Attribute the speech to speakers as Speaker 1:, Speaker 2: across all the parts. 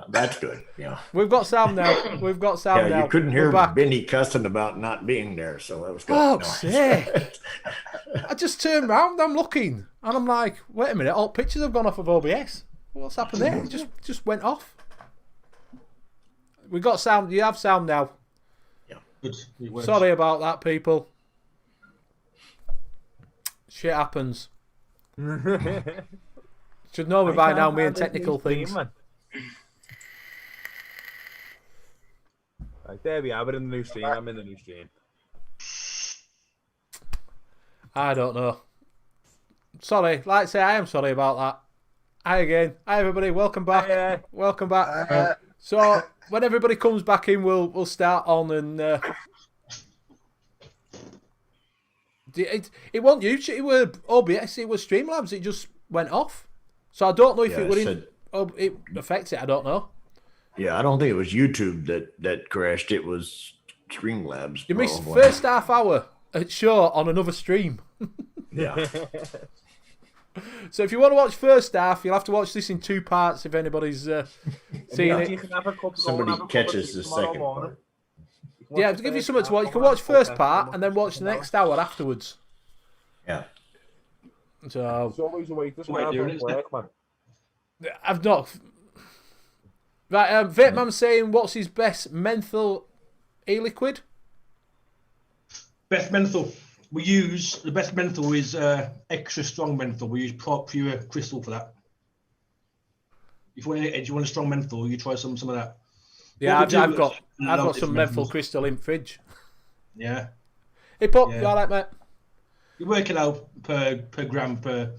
Speaker 1: That's good. Yeah.
Speaker 2: We've got sound now. We've got sound now.
Speaker 1: You couldn't
Speaker 2: We're
Speaker 1: hear
Speaker 2: back.
Speaker 1: Benny cussing about not being there, so that was good.
Speaker 2: Fuck's sake. I just turned round, I'm looking, and I'm like, wait a minute, all pictures have gone off of OBS. What's happened there? It just went off. We got sound. You have sound now.
Speaker 1: Yeah.
Speaker 3: Good.
Speaker 2: Sorry about that, people. Shit happens. Should know me by now, me and technical things.
Speaker 4: Right, there we are. We're in the new stream. I'm in the new stream.
Speaker 2: I don't know. Sorry. Like I say, I am sorry about that. Hi again. Hi everybody. Welcome back.
Speaker 4: Hi.
Speaker 2: Welcome back. So when everybody comes back in, we'll start on and. It wasn't YouTube. It was OBS. It was Streamlabs. It just went off. So I don't know if it affects it. I don't know.
Speaker 1: Yeah, I don't think it was YouTube that crashed. It was Streamlabs.
Speaker 2: You missed first half hour at show on another stream.
Speaker 1: Yeah.
Speaker 2: So if you want to watch first half, you'll have to watch this in 2 parts if anybody's seen it.
Speaker 4: You can have a couple,
Speaker 1: Somebody catches the second part.
Speaker 2: Yeah, to give you something to watch, you can watch first part and then watch the next hour afterwards.
Speaker 1: Yeah.
Speaker 2: So
Speaker 4: It's always a way to work, man.
Speaker 2: I've not. Right, Vape Man saying, what's his best menthol e-liquid?
Speaker 3: Best menthol. We use the best menthol is extra strong menthol. We use pure crystal for that. If you want a strong menthol, you try some of that.
Speaker 2: Yeah, I've got some menthol crystal in fridge.
Speaker 3: Yeah.
Speaker 2: Hey, Pop,
Speaker 3: Yeah.
Speaker 2: you all right, mate?
Speaker 3: You work it out per gram per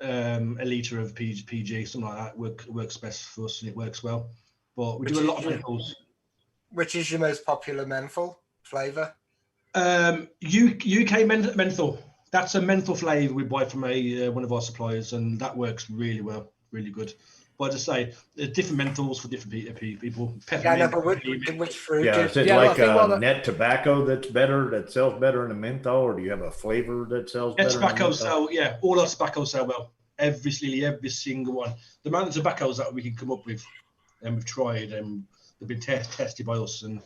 Speaker 3: a litre of PG, something like that. Works best for us and it works well. But we do a lot of menthols.
Speaker 5: Which is your most popular menthol flavour?
Speaker 3: UK menthol. That's a menthol flavour we buy from one of our suppliers, and that works really well, really good. But as I say, there's different menthols for different people.
Speaker 5: Yeah, no, but which fruit?
Speaker 1: Yeah, is it like net tobacco that sells better than a menthol, or do you have a flavor that sells better?
Speaker 3: Tobacco sell, yeah, all our tobacco sell well. Every single one. The amount of tobaccos that we can come up with, and we've tried, and they've been tested by us, and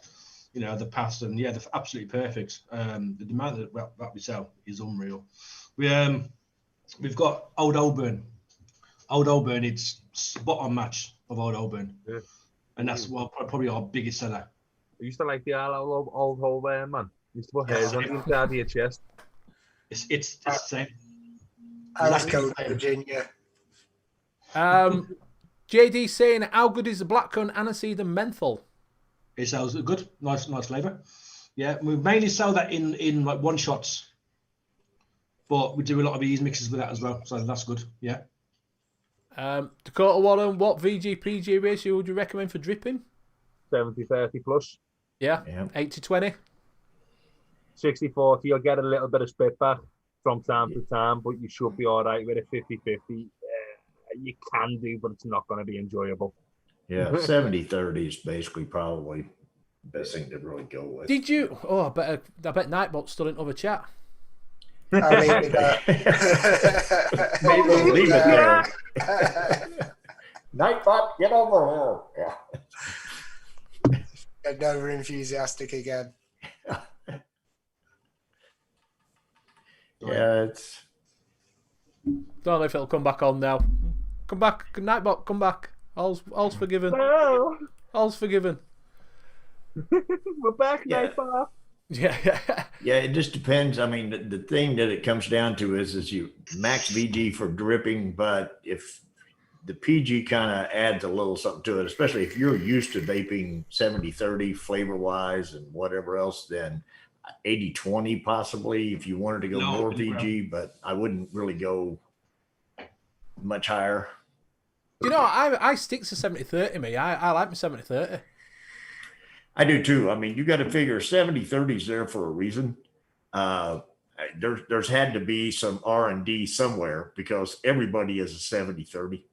Speaker 3: the past, and yeah, they're absolutely perfect. The amount that we sell is unreal. We've got Old Holborn. Old Holborn, it's spot on match of Old Holborn, and that's probably our biggest seller.
Speaker 4: I used to like the old Holborn, man. Used to put hairs on the inside of your chest.
Speaker 3: It's the same.
Speaker 5: Alaska, Virginia.
Speaker 2: JD saying, how good is the Blackcurrant, Aniseed and Menthol?
Speaker 3: It sells good, nice flavour. Yeah, we mainly sell that in like one shots, but we do a lot of ease mixes with that as well, so that's good. Yeah.
Speaker 2: Dakota Warren, what VG/PG ratio would you recommend for dripping?
Speaker 4: 70-30 plus.
Speaker 2: Yeah. 80-20.
Speaker 4: 60-40, you'll get a little bit of spit back from time to time, but you should be all right with a 50-50. You can do, but it's not going to be enjoyable.
Speaker 1: Yeah, 70-30 is basically probably the best thing to really go with.
Speaker 2: Did you? Oh, I bet Nightbot stood in other chat.
Speaker 5: Maybe
Speaker 1: leave it there. Nightbot, get over here. Yeah.
Speaker 5: Get over enthusiastic again.
Speaker 1: Yeah, it's.
Speaker 2: Don't know if it'll come back on now. Come back, Nightbot. Come back. All's forgiven.
Speaker 4: No.
Speaker 2: All's forgiven.
Speaker 4: We're back, Nightbot.
Speaker 2: Yeah.
Speaker 1: Yeah, it just depends. I mean, the thing that it comes down to is you max VG for dripping, but if the PG kind of adds a little something to it, especially if you're used to vaping 70-30 flavor-wise and whatever else, then 80-20 possibly if you wanted to go more VG, but I wouldn't really go much higher.
Speaker 2: I stick to 70-30, me. I like my 70-30.
Speaker 1: I do too. I mean, you got to figure 70-30 is there for a reason. There's had to be some R&D somewhere because everybody is a 70-30,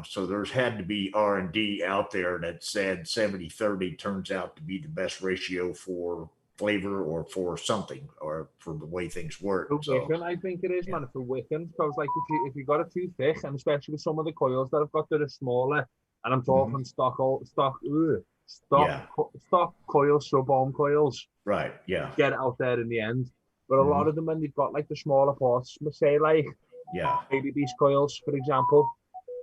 Speaker 1: so there's had to be R&D out there that said 70-30 turns out to be the best ratio for flavor or for something or for the way things work.
Speaker 4: I think it is, man, for Wiccan, because like if you got it too thick, and especially with some of the coils that have got that are smaller, And I'm talking stock
Speaker 1: Yeah.
Speaker 4: stock coils, sub-ohm coils.
Speaker 1: Right. Yeah.
Speaker 4: Get it out there in the end. But a lot of them, when they've got like the smaller parts, say like
Speaker 1: Yeah.
Speaker 4: baby beast coils, for example.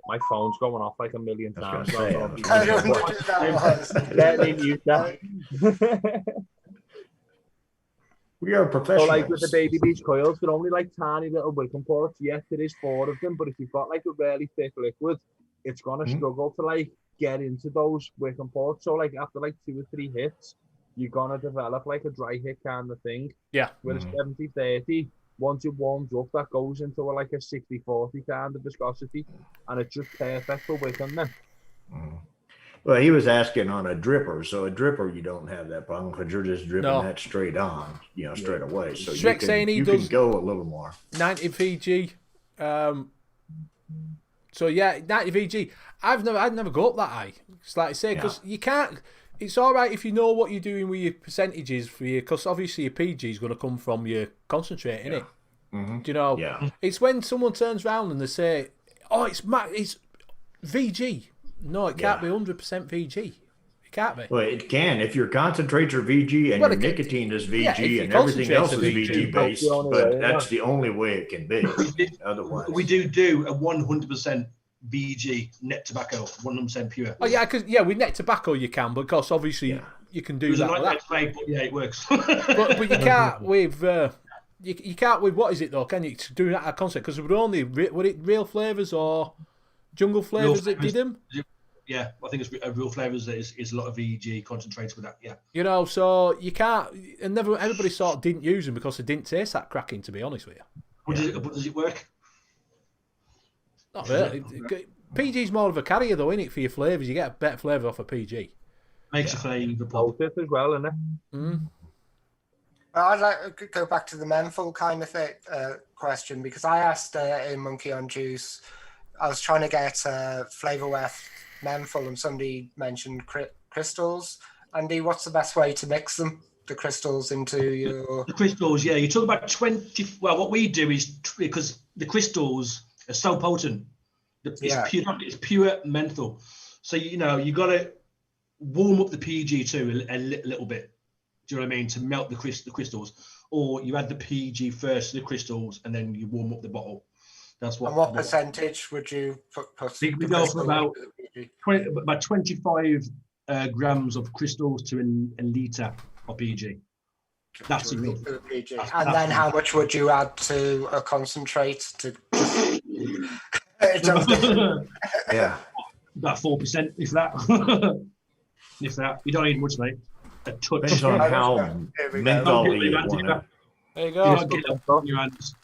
Speaker 4: My phone's going off like a million
Speaker 1: I
Speaker 4: times.
Speaker 1: was gonna say, I was
Speaker 5: I
Speaker 1: gonna
Speaker 5: don't know
Speaker 1: say,
Speaker 5: who that was.
Speaker 4: Let me mute that.
Speaker 1: we are
Speaker 4: So
Speaker 1: professionals.
Speaker 4: like with the baby beast coils, they're only like tiny little wicking ports. Yes, there is 4 of them, but if you've got like a really thick liquid, it's gonna struggle to like get into those wicking ports. So like after like 2 or 3 hits, you're gonna develop like a dry hit kind of thing.
Speaker 2: Yeah.
Speaker 4: With a 70-30, once it warms up, that goes into like a 60-40 kind of viscosity, and it's just perfect for wicking then.
Speaker 1: Well, he was asking on a dripper. So a dripper, you don't have that problem because you're just dripping
Speaker 2: No.
Speaker 1: that straight on, straight away. So
Speaker 2: Shrek's saying he
Speaker 1: you
Speaker 2: does-
Speaker 1: can go a little more.
Speaker 2: 90 VG. So yeah, 90 VG. I'd never go up that high. It's like I say, because you can't. It's all right if you know what you're doing with your percentages for you, because obviously your PG is going to come from your concentrate, innit? Do you know?
Speaker 1: Yeah.
Speaker 2: It's when someone turns around and they say, "Oh, it's VG." No, it can't be 100% VG. It can't be.
Speaker 1: Well, it can if your concentrates are VG and
Speaker 2: Well,
Speaker 1: your
Speaker 2: it can-
Speaker 1: nicotine is
Speaker 2: yeah,
Speaker 1: VG
Speaker 2: if
Speaker 1: and
Speaker 2: your
Speaker 1: everything else is
Speaker 2: concentrates are
Speaker 1: VG
Speaker 2: VG,
Speaker 1: based,
Speaker 4: that's the only
Speaker 1: but
Speaker 4: way,
Speaker 1: that's the only way it can be. Otherwise,
Speaker 3: We do a 100% VG net tobacco, 100% pure.
Speaker 2: Oh yeah, because with net tobacco you can, but of course obviously you can
Speaker 3: It
Speaker 2: do
Speaker 3: was a
Speaker 2: that with
Speaker 3: nightmare
Speaker 2: that.
Speaker 3: to make, but yeah, it works.
Speaker 2: But you can't with you can't with what is it though? Can you do that at concert? Because we're only were it real flavors or jungle flavors that did them?
Speaker 3: Yeah, I think it's real flavors. Is a lot of VG concentrates with that. Yeah.
Speaker 2: You know, so you can't. And everybody sort of didn't use them because they didn't taste that cracking. To be honest with you,
Speaker 3: But does it work?
Speaker 2: not really. PG's more of a carrier though, isn't it? For your flavors, you get a better flavor off a PG.
Speaker 3: Makes a flavour pop.
Speaker 4: Notice as well, innit?
Speaker 5: I'd like to go back to the menthol kind of thing, question, because I asked in Monkey on Juice, I was trying to get Flavor Weft menthol, and somebody mentioned crystals. Andy, what's the best way to mix them? The crystals into your...
Speaker 3: The crystals, yeah. You talk about 20... Well, what we do is, because the crystals are so potent, it's pure menthol. So, you got to warm up the PG too a little bit. Do you know what I mean? To melt the crystals. Or you add the PG first to the crystals, and then you warm up the bottle. That's what...
Speaker 5: And what percentage would you put
Speaker 3: we go for about 25 grams of crystals to a litre of PG. That's enough.
Speaker 5: PG. And then how much would you add to a concentrate to...
Speaker 1: yeah,
Speaker 3: about 4%, if that. If that. You don't need much, mate. A touch.
Speaker 1: depends on how menthol you want it.
Speaker 2: There you
Speaker 3: You
Speaker 2: go.
Speaker 3: don't get it in your hands.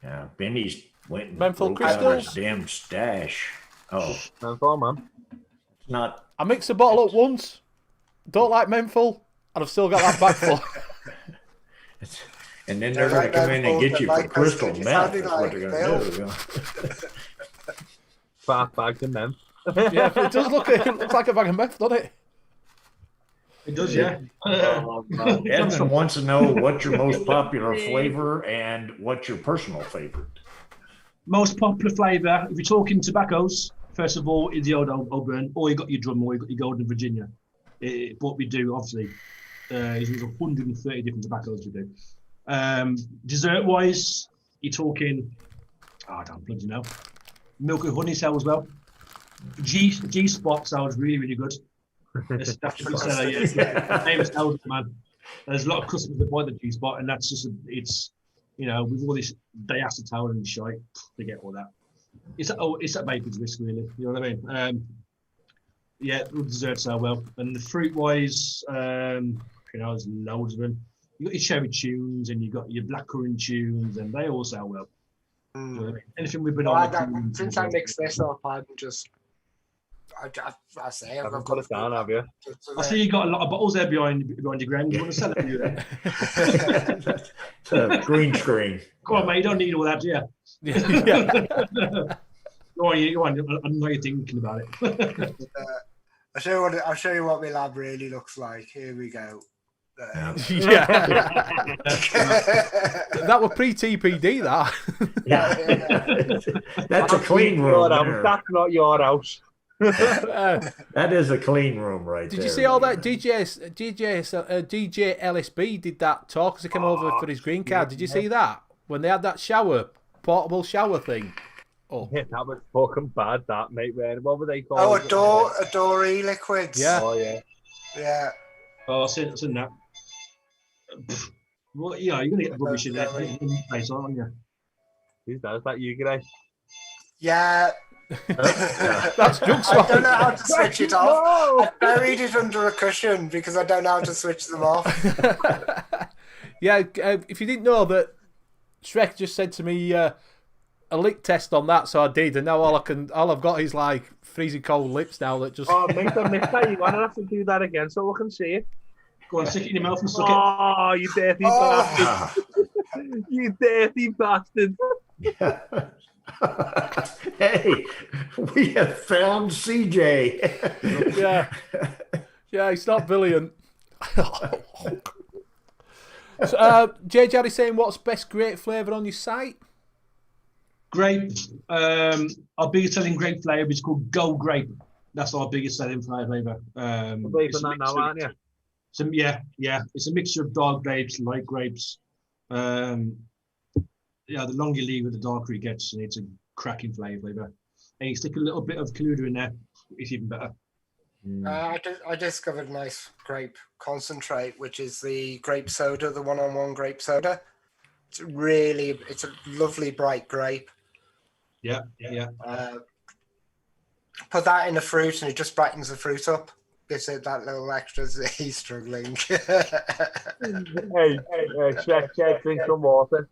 Speaker 1: Yeah, Benny's went and
Speaker 2: Menthol
Speaker 1: broke out his
Speaker 2: crystals?
Speaker 1: damn stash. Oh,
Speaker 4: Menthol, man.
Speaker 1: it's not.
Speaker 2: I mixed the bottle up once. Don't like menthol, and I've still got that back full.
Speaker 1: And then they're going to come in and get you for crystal meth. That's what they're going to do.
Speaker 4: Fat bags of meth.
Speaker 2: Yeah, it does look. It looks like a bag of meth, doesn't it?
Speaker 3: It does, yeah.
Speaker 1: Edmund wants to know what's your most popular flavor and what's your personal favorite.
Speaker 3: Most popular flavour, if you're talking tobaccos, first of all, is the old Auburn, or you got your drum, or you got your Golden Virginia. What we do, obviously, is 130 different tobaccos we do. Dessert-wise, you're talking, I don't bloody know. Milk and honey sells well. G Spot sounds really, really good. That's pretty seller, yeah. Famous sells, man. There's a lot of customers that buy the G Spot, and that's just it's with all this diacetyl and shite, they get all that. It's that baker's risk, really. You know what I mean? Yeah, the desserts sell well, and the fruit-wise, there's loads of them. You got your cherry tunes, and you got your blackcurrant tunes, and they all sell well. You know what I mean? Anything with banana.
Speaker 5: Since I mixed this up, I'm just... I say I've
Speaker 4: Put it down, have you?
Speaker 3: I see you got a lot of bottles there behind your ground. You want to sell it, do you? Then?
Speaker 1: It's a green screen.
Speaker 3: Come on, mate. You don't need all that, do you?
Speaker 2: Yeah.
Speaker 3: Go on. I know you're thinking about it.
Speaker 5: I'll show you what my lab really looks like. Here we go.
Speaker 2: Yeah. That were pre-TPD, that.
Speaker 1: That's a clean room. there.
Speaker 4: That's not your house.
Speaker 1: That is a clean room right
Speaker 2: Did
Speaker 1: there.
Speaker 2: you see all that? DJ LSB did that talk as he came over for his green card. Did you see that? When they had that portable shower thing. Oh,
Speaker 4: Yeah, that was fucking bad, that, mate. What were they called?
Speaker 5: Oh, Adore liquids.
Speaker 2: yeah.
Speaker 4: Oh, yeah.
Speaker 5: Yeah.
Speaker 3: Oh, I've seen that. Well, yeah, you're gonna get rubbish in there. Place, aren't you?
Speaker 4: Who's that? Is that you, Gray?
Speaker 5: Yeah.
Speaker 2: That's Jug's
Speaker 5: I don't know how to switch it off.
Speaker 4: No!
Speaker 5: I buried it under a cushion because I don't know how to switch them off.
Speaker 2: Yeah, if you didn't know that, Shrek just said to me a lick test on that, so I did, and now all I've got is like freezing cold lips now that just.
Speaker 4: Oh, mate, I missed that. You're going to have to do that again so we can see it.
Speaker 3: Go on, stick it in your mouth and suck
Speaker 4: Oh, you dirty bastard. You dirty bastard.
Speaker 1: Hey, we have found CJ.
Speaker 2: Yeah, it's not brilliant. So, J. Jarry saying, what's best grape flavour on your site?
Speaker 3: Grape. Our biggest selling grape flavour is called Gold Grape. That's our biggest selling flavour.
Speaker 4: I'm believing that now, aren't you?
Speaker 3: Yeah. It's a mixture of dark grapes, light grapes. The longer you leave it, the darker it gets, and it's a cracking flavour. And you stick a little bit of Kaluda in there, it's even better.
Speaker 5: I discovered a nice grape concentrate, which is the grape soda, the one-on-one grape soda. It's a lovely bright grape.
Speaker 3: Yeah.
Speaker 5: Put that in a fruit and it just brightens the fruit up. Gives it that little extra. He's struggling.
Speaker 4: Hey, check, drink some water.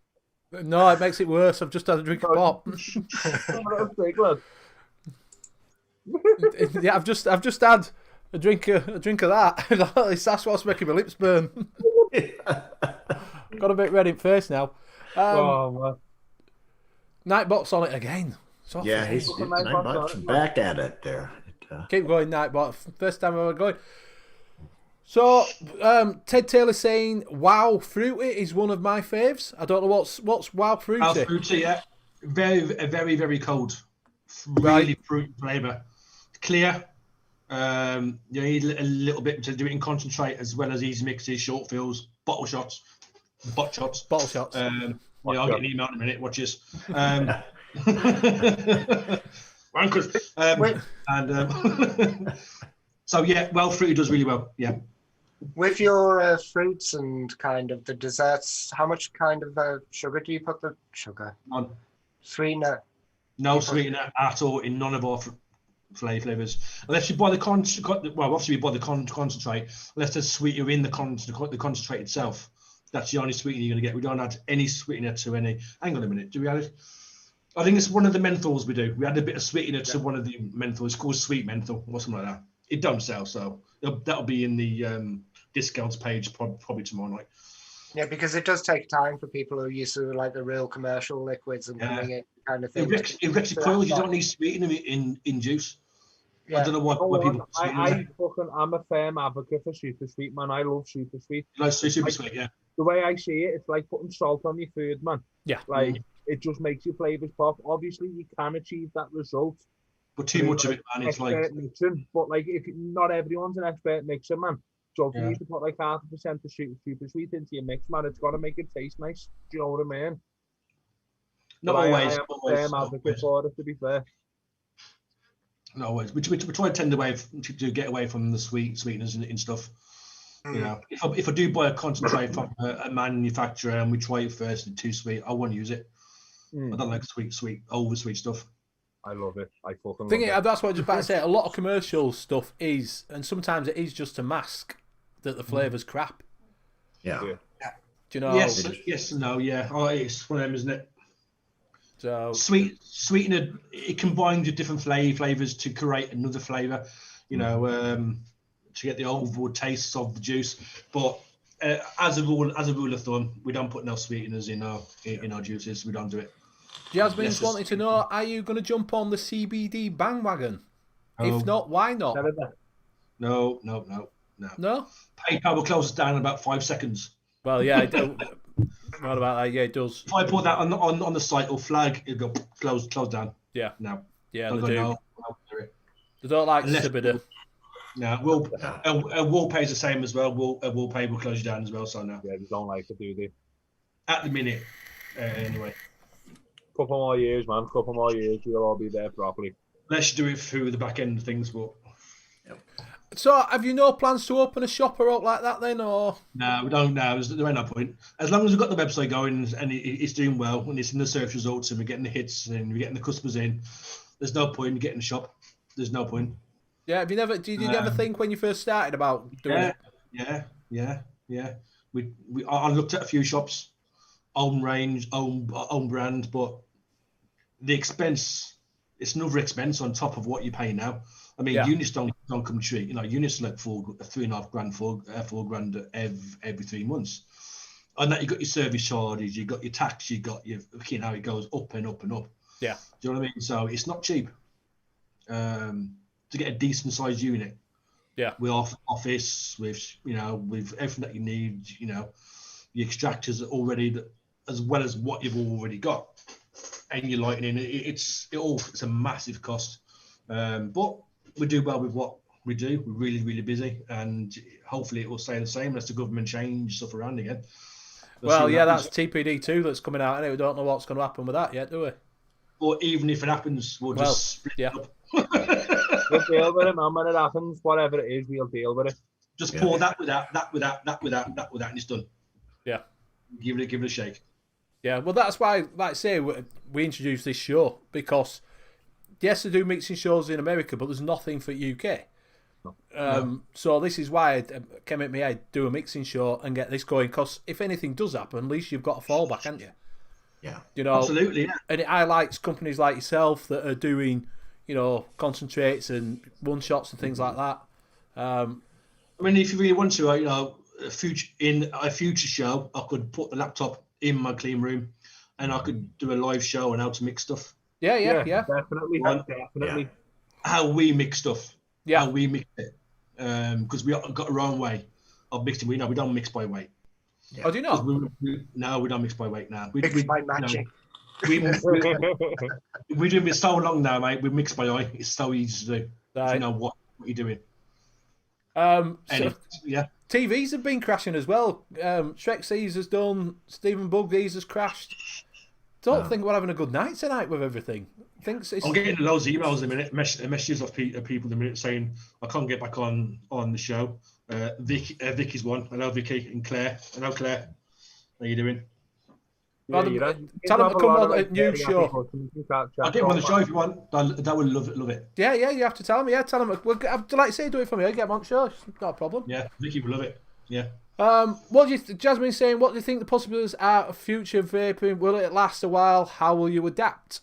Speaker 2: No, it makes it worse. I've just had a drink of pop. Yeah, I've just had a drink of that. That's what's making my lips burn. Got a bit red in face now. Nightbot's on it again.
Speaker 1: Yeah, he's Nightbot's back at it there.
Speaker 2: Keep going, Nightbot. First time ever going. So, Ted Taylor saying, "Wow, fruity is one of my faves." I don't know what's wow fruity.
Speaker 3: Wow, fruity, yeah. Very, very, very cold. Really fruit flavour. Clear. You need a little bit to do it in concentrate as well as easy mixes, short fills, bot shots.
Speaker 2: Bottle shots.
Speaker 3: I'll get an email in a minute. Watch this. Wankers. So yeah, well, fruity does really well. Yeah.
Speaker 5: With your fruits and kind of the desserts, how much kind of sugar do you put the sugar?
Speaker 3: None.
Speaker 5: Sweetener.
Speaker 3: No sweetener at all in none of our flavours. Unless you buy the obviously we buy the concentrate. Unless there's sweetener in the concentrate itself. That's the only sweetener you're going to get. We don't add any sweetener to any. Hang on a minute. Do we add it? I think it's one of the menthols we do. We add a bit of sweetener to one of the menthols. It's called sweet menthol or something like that. It don't sell, so that'll be in the discounts page probably tomorrow night.
Speaker 5: Yeah, because it does take time for people who are used to like the real commercial liquids and coming in kind of thing.
Speaker 3: It wrecks your coils. You don't need sweetener in juice. Yeah. I don't know why people.
Speaker 4: I'm a firm advocate for super sweet, man. I love super sweet.
Speaker 3: Like super sweet, yeah.
Speaker 4: The way I see it, it's like putting salt on your food, man.
Speaker 2: Yeah.
Speaker 4: Like it just makes your flavors pop. Obviously, you can achieve that result.
Speaker 3: But too much of it, man, it's like
Speaker 4: mixing. But like, if not everyone's an expert mixer, man. So if you need to put like 0.5% of super sweet into your mix, man, it's got to make it taste nice. Do you know what I mean?
Speaker 3: Not always.
Speaker 4: I am a firm advocate for it, to be fair.
Speaker 3: Not always. We try to tend away to get away from the sweeteners and stuff. You know, if I do buy a concentrate from a manufacturer and we try it first and too sweet, I won't use it. I don't like over sweet stuff.
Speaker 4: I love it. I fucking love it.
Speaker 2: That's what I was about to say. A lot of commercial stuff is, and sometimes it is just to mask that the flavour's crap.
Speaker 1: Yeah.
Speaker 2: Do you know?
Speaker 3: Yes and no, yeah. Oh, it's one of them, isn't it?
Speaker 2: So
Speaker 3: sweetener, it combines with different flavours to create another flavour, you know, to get the overall taste of the juice. But as a rule of thumb, we don't put no sweeteners in our juices. We don't do it.
Speaker 2: Jasmine's wanting to know, are you going to jump on the CBD bandwagon? If not, why not?
Speaker 3: No.
Speaker 2: No.
Speaker 3: PayPal will close us down in about 5 seconds.
Speaker 2: Well, yeah. What about that? Yeah, it does.
Speaker 3: If I put that on the site or flag, it'll go close down.
Speaker 2: Yeah.
Speaker 3: No.
Speaker 2: Yeah,
Speaker 3: I'll
Speaker 2: they
Speaker 3: go,
Speaker 2: do.
Speaker 3: no, I'll do it.
Speaker 2: They don't like
Speaker 3: Unless-
Speaker 2: Sibida.
Speaker 3: No, Will pays the same as well. Will pay will close you down as well. So no.
Speaker 4: Yeah, they don't like to do this.
Speaker 3: At the minute, anyway.
Speaker 4: Couple more years, man. Couple more years, we'll all be there properly.
Speaker 3: Let's do it through the back end of things, but
Speaker 2: So, have you no plans to open a shop or out like that then, or?
Speaker 3: no, we don't know. There ain't no point. As long as we've got the website going and it's doing well and it's in the search results and we're getting the hits and we're getting the customers in, there's no point in getting a shop. There's no point.
Speaker 2: Yeah, have you never? Did you never think when you first started about doing it?
Speaker 3: Yeah. I looked at a few shops, own range, own brand, but the expense, it's another expense on top of what you pay now. I mean, units don't come cheap. You know, units are like $3.5 grand, $4 grand every 3 months. And that you got your service charges, you got your tax, you got your, it goes up and up and up.
Speaker 2: Yeah.
Speaker 3: Do you know what I mean? So it's not cheap to get a decent sized unit.
Speaker 2: Yeah.
Speaker 3: With office, with everything that you need, your extractors already, as well as what you've already got, and your lighting. It's a massive cost. But we do well with what we do. We're really, really busy, and hopefully it will stay the same unless the government change stuff around again.
Speaker 2: Well, yeah, that's TPD2 that's coming out, and we don't know what's going to happen with that yet, do we?
Speaker 3: Or even if it happens, we'll just split it up.
Speaker 4: We'll deal with it, man. When it happens, whatever it is, we'll deal with it.
Speaker 3: Just pour that with that, and it's done.
Speaker 2: Yeah.
Speaker 3: Give it a shake.
Speaker 2: Yeah, well, that's why, like I say, we introduced this show, because yes, they do mixing shows in America, but there's nothing for UK. So this is why I came at me head, do a mixing show and get this going, because if anything does happen, at least you've got a fallback, haven't you?
Speaker 1: Yeah.
Speaker 3: Absolutely, yeah.
Speaker 2: And it highlights companies like yourself that are doing, concentrates and one-shots and things like that.
Speaker 3: I mean, if you really want to, a future show, I could put the laptop in my clean room and I could do a live show on how to mix stuff.
Speaker 2: Yeah.
Speaker 4: Definitely.
Speaker 1: Yeah.
Speaker 3: How we mix stuff.
Speaker 2: Yeah.
Speaker 3: How we mix it. Because we got our own way of mixing. We don't mix by weight.
Speaker 2: Yeah. Oh, do you know?
Speaker 3: No, we don't mix by weight now. We
Speaker 5: by magic.
Speaker 3: We've doing it so long now, mate. We mix by eye. It's so easy to do.
Speaker 2: Right.
Speaker 3: You know what you're doing.
Speaker 2: Yeah. TVs have been crashing as well. Shrek C's has done. Stephen Buggy's has crashed. Don't think we're having a good night tonight with everything. I'm
Speaker 3: getting loads of emails in a minute, messages of people in a minute saying I can't get back on the show. Vicky's one. Hello, Vicky and Claire. Hello, Claire. How you doing?
Speaker 2: Tell them to come on a new show.
Speaker 3: I'll get them on the show if you want. That would love it.
Speaker 2: Yeah, you have to tell them. Yeah, tell them. I'd like to say, do it for me. I get them on the show. It's not a problem.
Speaker 3: Yeah, Vicky would love it. Yeah.
Speaker 2: What do you, Jasmine's saying? What do you think the possibilities are of future vaping? Will it last a while? How will you adapt?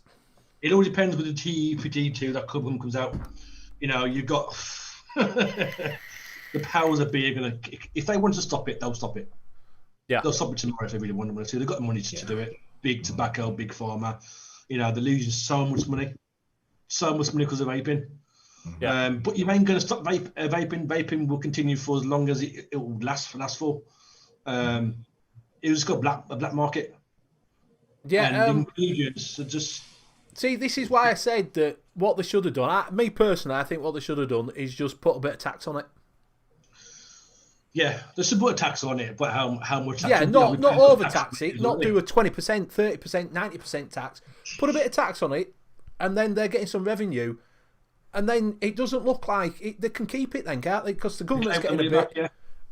Speaker 3: It all depends with the TPD2 that comes out. You've got the powers that be are gonna. If they want to stop it, they'll stop it.
Speaker 2: Yeah,
Speaker 3: they'll stop it tomorrow if they really want to. They've got the money to do it. Big tobacco, big pharma. They're losing so much money because of vaping.
Speaker 2: Yeah.
Speaker 3: But you ain't going to stop vaping. Vaping will continue for as long as it will last for. It was got a black market.
Speaker 2: Yeah.
Speaker 3: And ingredients are just.
Speaker 2: See, this is why I said that what they should have done. Me personally, I think what they should have done is just put a bit of tax on it.
Speaker 3: Yeah, there's some put a tax on it, but how much? Tax?
Speaker 2: Yeah, not overtax it. Not do a 20%, 30%, 90% tax. Put a bit of tax on it, and then they're getting some revenue. And then it doesn't look like they can keep it then, can't they? Because the government's getting a bit.
Speaker 3: Back, yeah.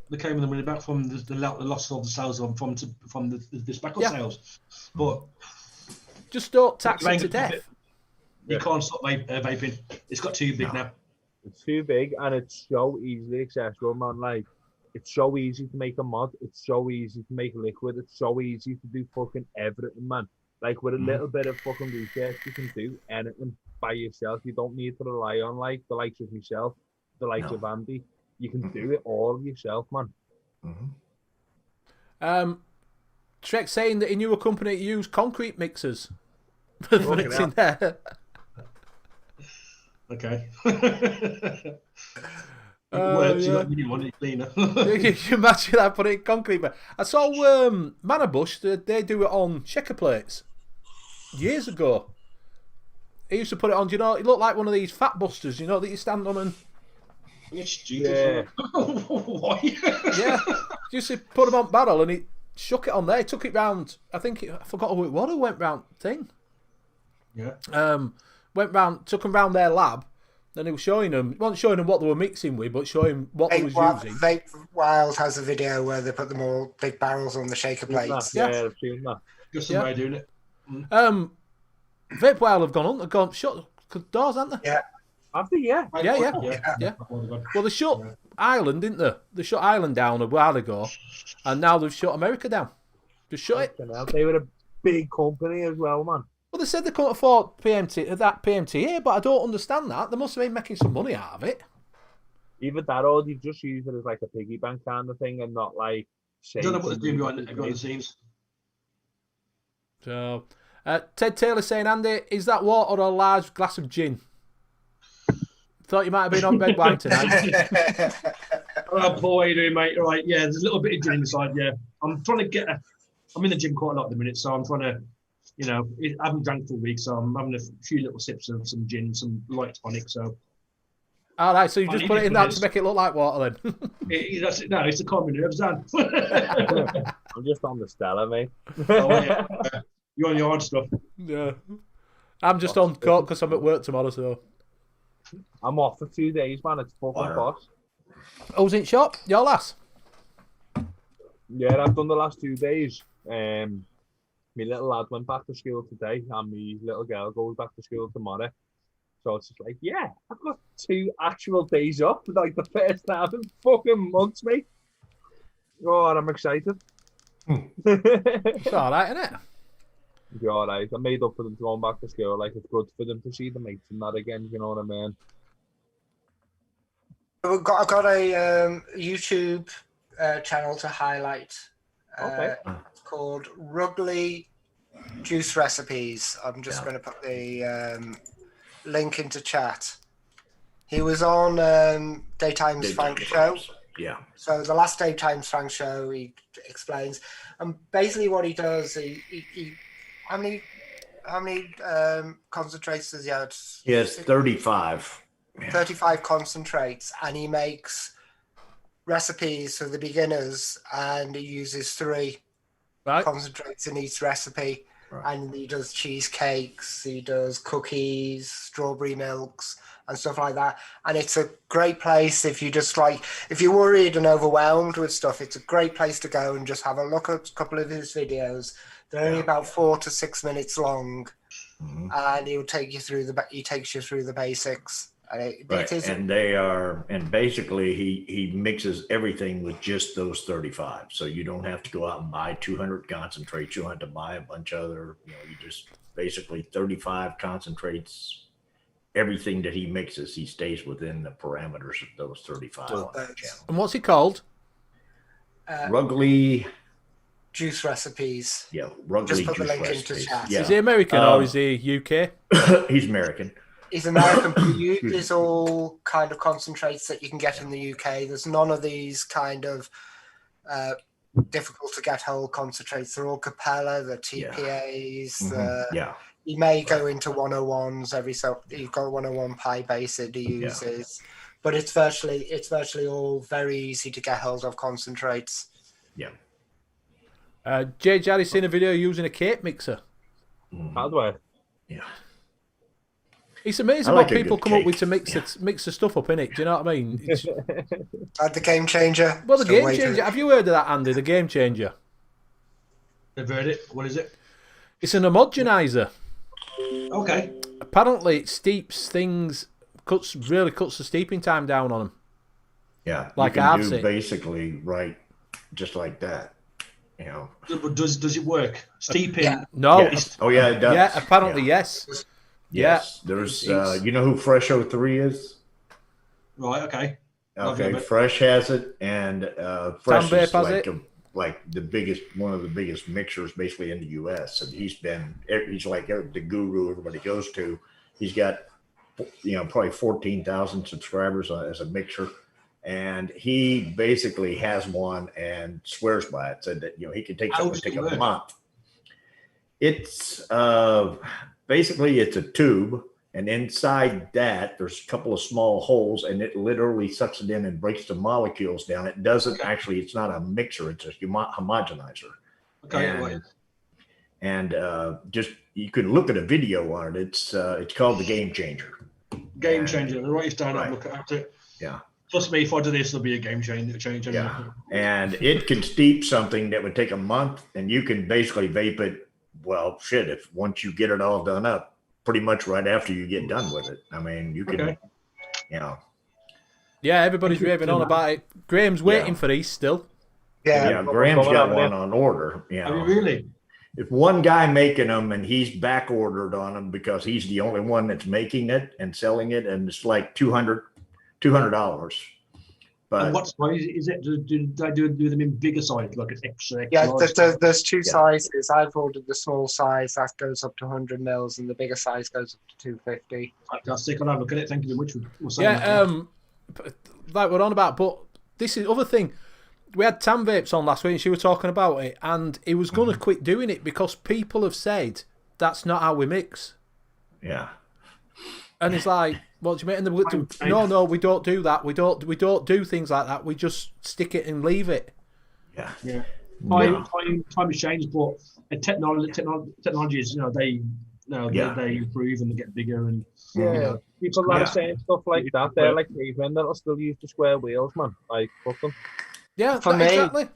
Speaker 3: They claim the money back from the loss of the sales from the tobacco sales. But
Speaker 2: just don't tax it to death.
Speaker 3: You can't stop vaping. It's got too big now.
Speaker 4: It's too big and it's so easily accessible, man. Like, it's so easy to make a mod. It's so easy to make liquid. It's so easy to do fucking everything, man. Like, with a little bit of fucking research, you can do anything by yourself. You don't need to rely on like the likes of yourself, the likes of Andy. You can do it all yourself, man.
Speaker 2: Shrek saying that he knew a company that used concrete mixers for mixing there.
Speaker 3: Okay. It works.
Speaker 2: yeah.
Speaker 3: You got a new one, it's cleaner.
Speaker 2: You can imagine that, put it in concrete. But I saw Manabush, they do it on shaker plates years ago. He used to put it on, you know, it looked like one of these fat busters, you know, that you stand on and.
Speaker 3: Yeah. Why?
Speaker 2: Yeah. Used to put them on barrel and he shook it on there. He took it round, I forgot who it was who went round thing.
Speaker 3: Yeah.
Speaker 2: Took them round their lab. Then he was showing them, he wasn't showing them what they were mixing with, but showing what they was using.
Speaker 5: Vape Wild has a video where they put them all big barrels on the shaker plates.
Speaker 4: Yeah, I've seen that.
Speaker 3: Just some way of doing it.
Speaker 2: Vape Wild have gone shut doors, haven't they?
Speaker 5: Yeah.
Speaker 4: Have they? Yeah.
Speaker 2: Yeah. Well, they shut Ireland, didn't they? They shut Ireland down a while ago, and now they've shut America down. Just shut it.
Speaker 4: They were a big company as well, man.
Speaker 2: Well, they said they couldn't afford PMTA, but I don't understand that. They must have been making some money out of it.
Speaker 4: Either that or they just use it as like a piggy bank kind of thing and not like...
Speaker 3: I don't know what they're doing behind the scenes.
Speaker 2: So, Ted Taylor saying, Andy, is that water or a large glass of gin? Thought you might have been on red wine tonight.
Speaker 3: Oh, boy, you doing, mate? All right, yeah, there's a little bit of gin inside, yeah. I'm trying to I'm in the gym quite a lot at the minute, so I'm trying to, you know, I haven't drank for a week, so I'm having a few little sips of some gin, some light tonic, so.
Speaker 2: All right, so you just put it in that to make it look like water then?
Speaker 3: No, it's the common herbs, Dan.
Speaker 4: I'm just on the Stella, mate.
Speaker 3: Oh, yeah. You're on your hard stuff.
Speaker 2: Yeah. I'm just on coke because I'm at work tomorrow, so.
Speaker 4: I'm off for 2 days, man. It's fucking boss.
Speaker 2: Who's in shop? Your lass?
Speaker 4: Yeah, I've done the last 2 days. My little lad went back to school today, and my little girl goes back to school tomorrow. So it's just like, yeah, I've got 2 actual days off, like the first time in fucking months, mate. Oh, I'm excited.
Speaker 2: It's all right, isn't it?
Speaker 4: It'll be all right. I made up for them going back to school. Like, it's good for them to see the mates and that again, you know what I mean?
Speaker 5: I've got a YouTube channel to highlight.
Speaker 4: Okay.
Speaker 5: It's called Rugley Juice Recipes. I'm just going to put the link into chat. He was on Daytime's Frank show.
Speaker 1: Yeah.
Speaker 5: So the last Daytime's Frank show, he explains, and basically what he does, he how many concentrates does he have?
Speaker 1: He has 35.
Speaker 5: 35 concentrates, and he makes recipes for the beginners, and he uses 3 concentrates in each recipe. Right. And he does cheesecakes, he does cookies, strawberry milks, and stuff like that. And it's a great place if you just if you're worried and overwhelmed with stuff, it's a great place to go and just have a look at a couple of his videos. They're only about 4 to 6 minutes long, and he takes you through the basics. And
Speaker 1: and basically he mixes everything with just those 35. So you don't have to go out and buy 200 concentrates. You don't have to buy a bunch of other, you just basically 35 concentrates. Everything that he mixes, he stays within the parameters of those 35 on that channel.
Speaker 2: And what's he called?
Speaker 1: Rugley
Speaker 5: Juice Recipes.
Speaker 1: Yeah, Rugley
Speaker 5: Just put the
Speaker 1: Juice
Speaker 5: link
Speaker 1: Recipes.
Speaker 5: into chat.
Speaker 1: Yeah.
Speaker 2: Is he American or is he UK?
Speaker 1: He's American.
Speaker 5: He's American, but he uses all kind of concentrates that you can get in the UK. There's none of these kind of difficult to get hold concentrates. They're all Capella, the TPAs. He may go into 101s you've got 101 pi base that he uses, but it's virtually all very easy to get hold of concentrates.
Speaker 1: Yeah.
Speaker 2: Jay Jarry's seen a video using a cake mixer.
Speaker 4: How do I?
Speaker 1: Yeah.
Speaker 2: It's amazing what people come up with to mix the stuff up in it. Do you know what I mean? It's...
Speaker 5: the Game Changer.
Speaker 2: Well, the Game Changer. Have you heard of that, Andy? The Game Changer.
Speaker 3: I've heard it. What is it?
Speaker 2: It's an homogenizer.
Speaker 3: Okay.
Speaker 2: Apparently, it steeps things. Really cuts the steeping time down on them.
Speaker 1: Yeah.
Speaker 2: Like
Speaker 1: I've seen. Basically, just like that. You know.
Speaker 3: But does it work? Steeping?
Speaker 2: Yeah. No.
Speaker 1: Yes. Oh yeah, it does.
Speaker 2: Yeah. Apparently, yes.
Speaker 1: Yes, there's. You know who Fresh 03 is?
Speaker 3: Right. Okay.
Speaker 1: Okay. Fresh has it, and Fresh is like one of the biggest mixers basically in the U.S. And he's like the guru everybody goes to. He's got, probably 14,000 subscribers as a mixer, and he basically has one and swears by it. Said that he could take something take a month. It's basically it's a tube, and inside that there's a couple of small holes, and it literally sucks it in and breaks the molecules down. It doesn't actually. It's not a mixer. It's a homogenizer.
Speaker 3: Okay.
Speaker 1: And just you can look at a video on it. It's called the Game Changer.
Speaker 3: Game changer. I'll write it down and look at it.
Speaker 1: Yeah.
Speaker 3: Trust me, if I do this, it'll be a game changer.
Speaker 1: Yeah. And it can steep something that would take a month, and you can basically vape it. Well, shit, if once you get it all done up, pretty much right after you get done with it. I mean, you can,
Speaker 2: Yeah, everybody's raving on about it. Graham's waiting for these still.
Speaker 5: Yeah.
Speaker 1: Graham's got one on order.
Speaker 3: Have you really?
Speaker 1: If one guy making them and he's back ordered on them because he's the only one that's making it and selling it, and it's like $200. But
Speaker 3: And what size is it? Do they do them in bigger size, like an extra?
Speaker 5: Yeah, there's two sizes. I've ordered the small size that goes up to 100 mils, and the bigger size goes up to 250.
Speaker 3: Fantastic. I'll have a look at it. Thank you very much.
Speaker 2: Like we're on about, but this is the other thing. We had Tam Vapes on last week, and she was talking about it, and he was going to quit doing it because people have said that's not how we mix.
Speaker 1: Yeah.
Speaker 2: And it's like, what do you mean? No, we don't do that. We don't do things like that. We just stick it and leave it.
Speaker 1: Yeah.
Speaker 3: Yeah. Time has changed, but technologies, they improve and they get bigger, and
Speaker 4: people that are saying stuff like that, they're like cavemen that'll still use the square wheels, man. Like, fuck them.
Speaker 2: Yeah,
Speaker 5: exactly.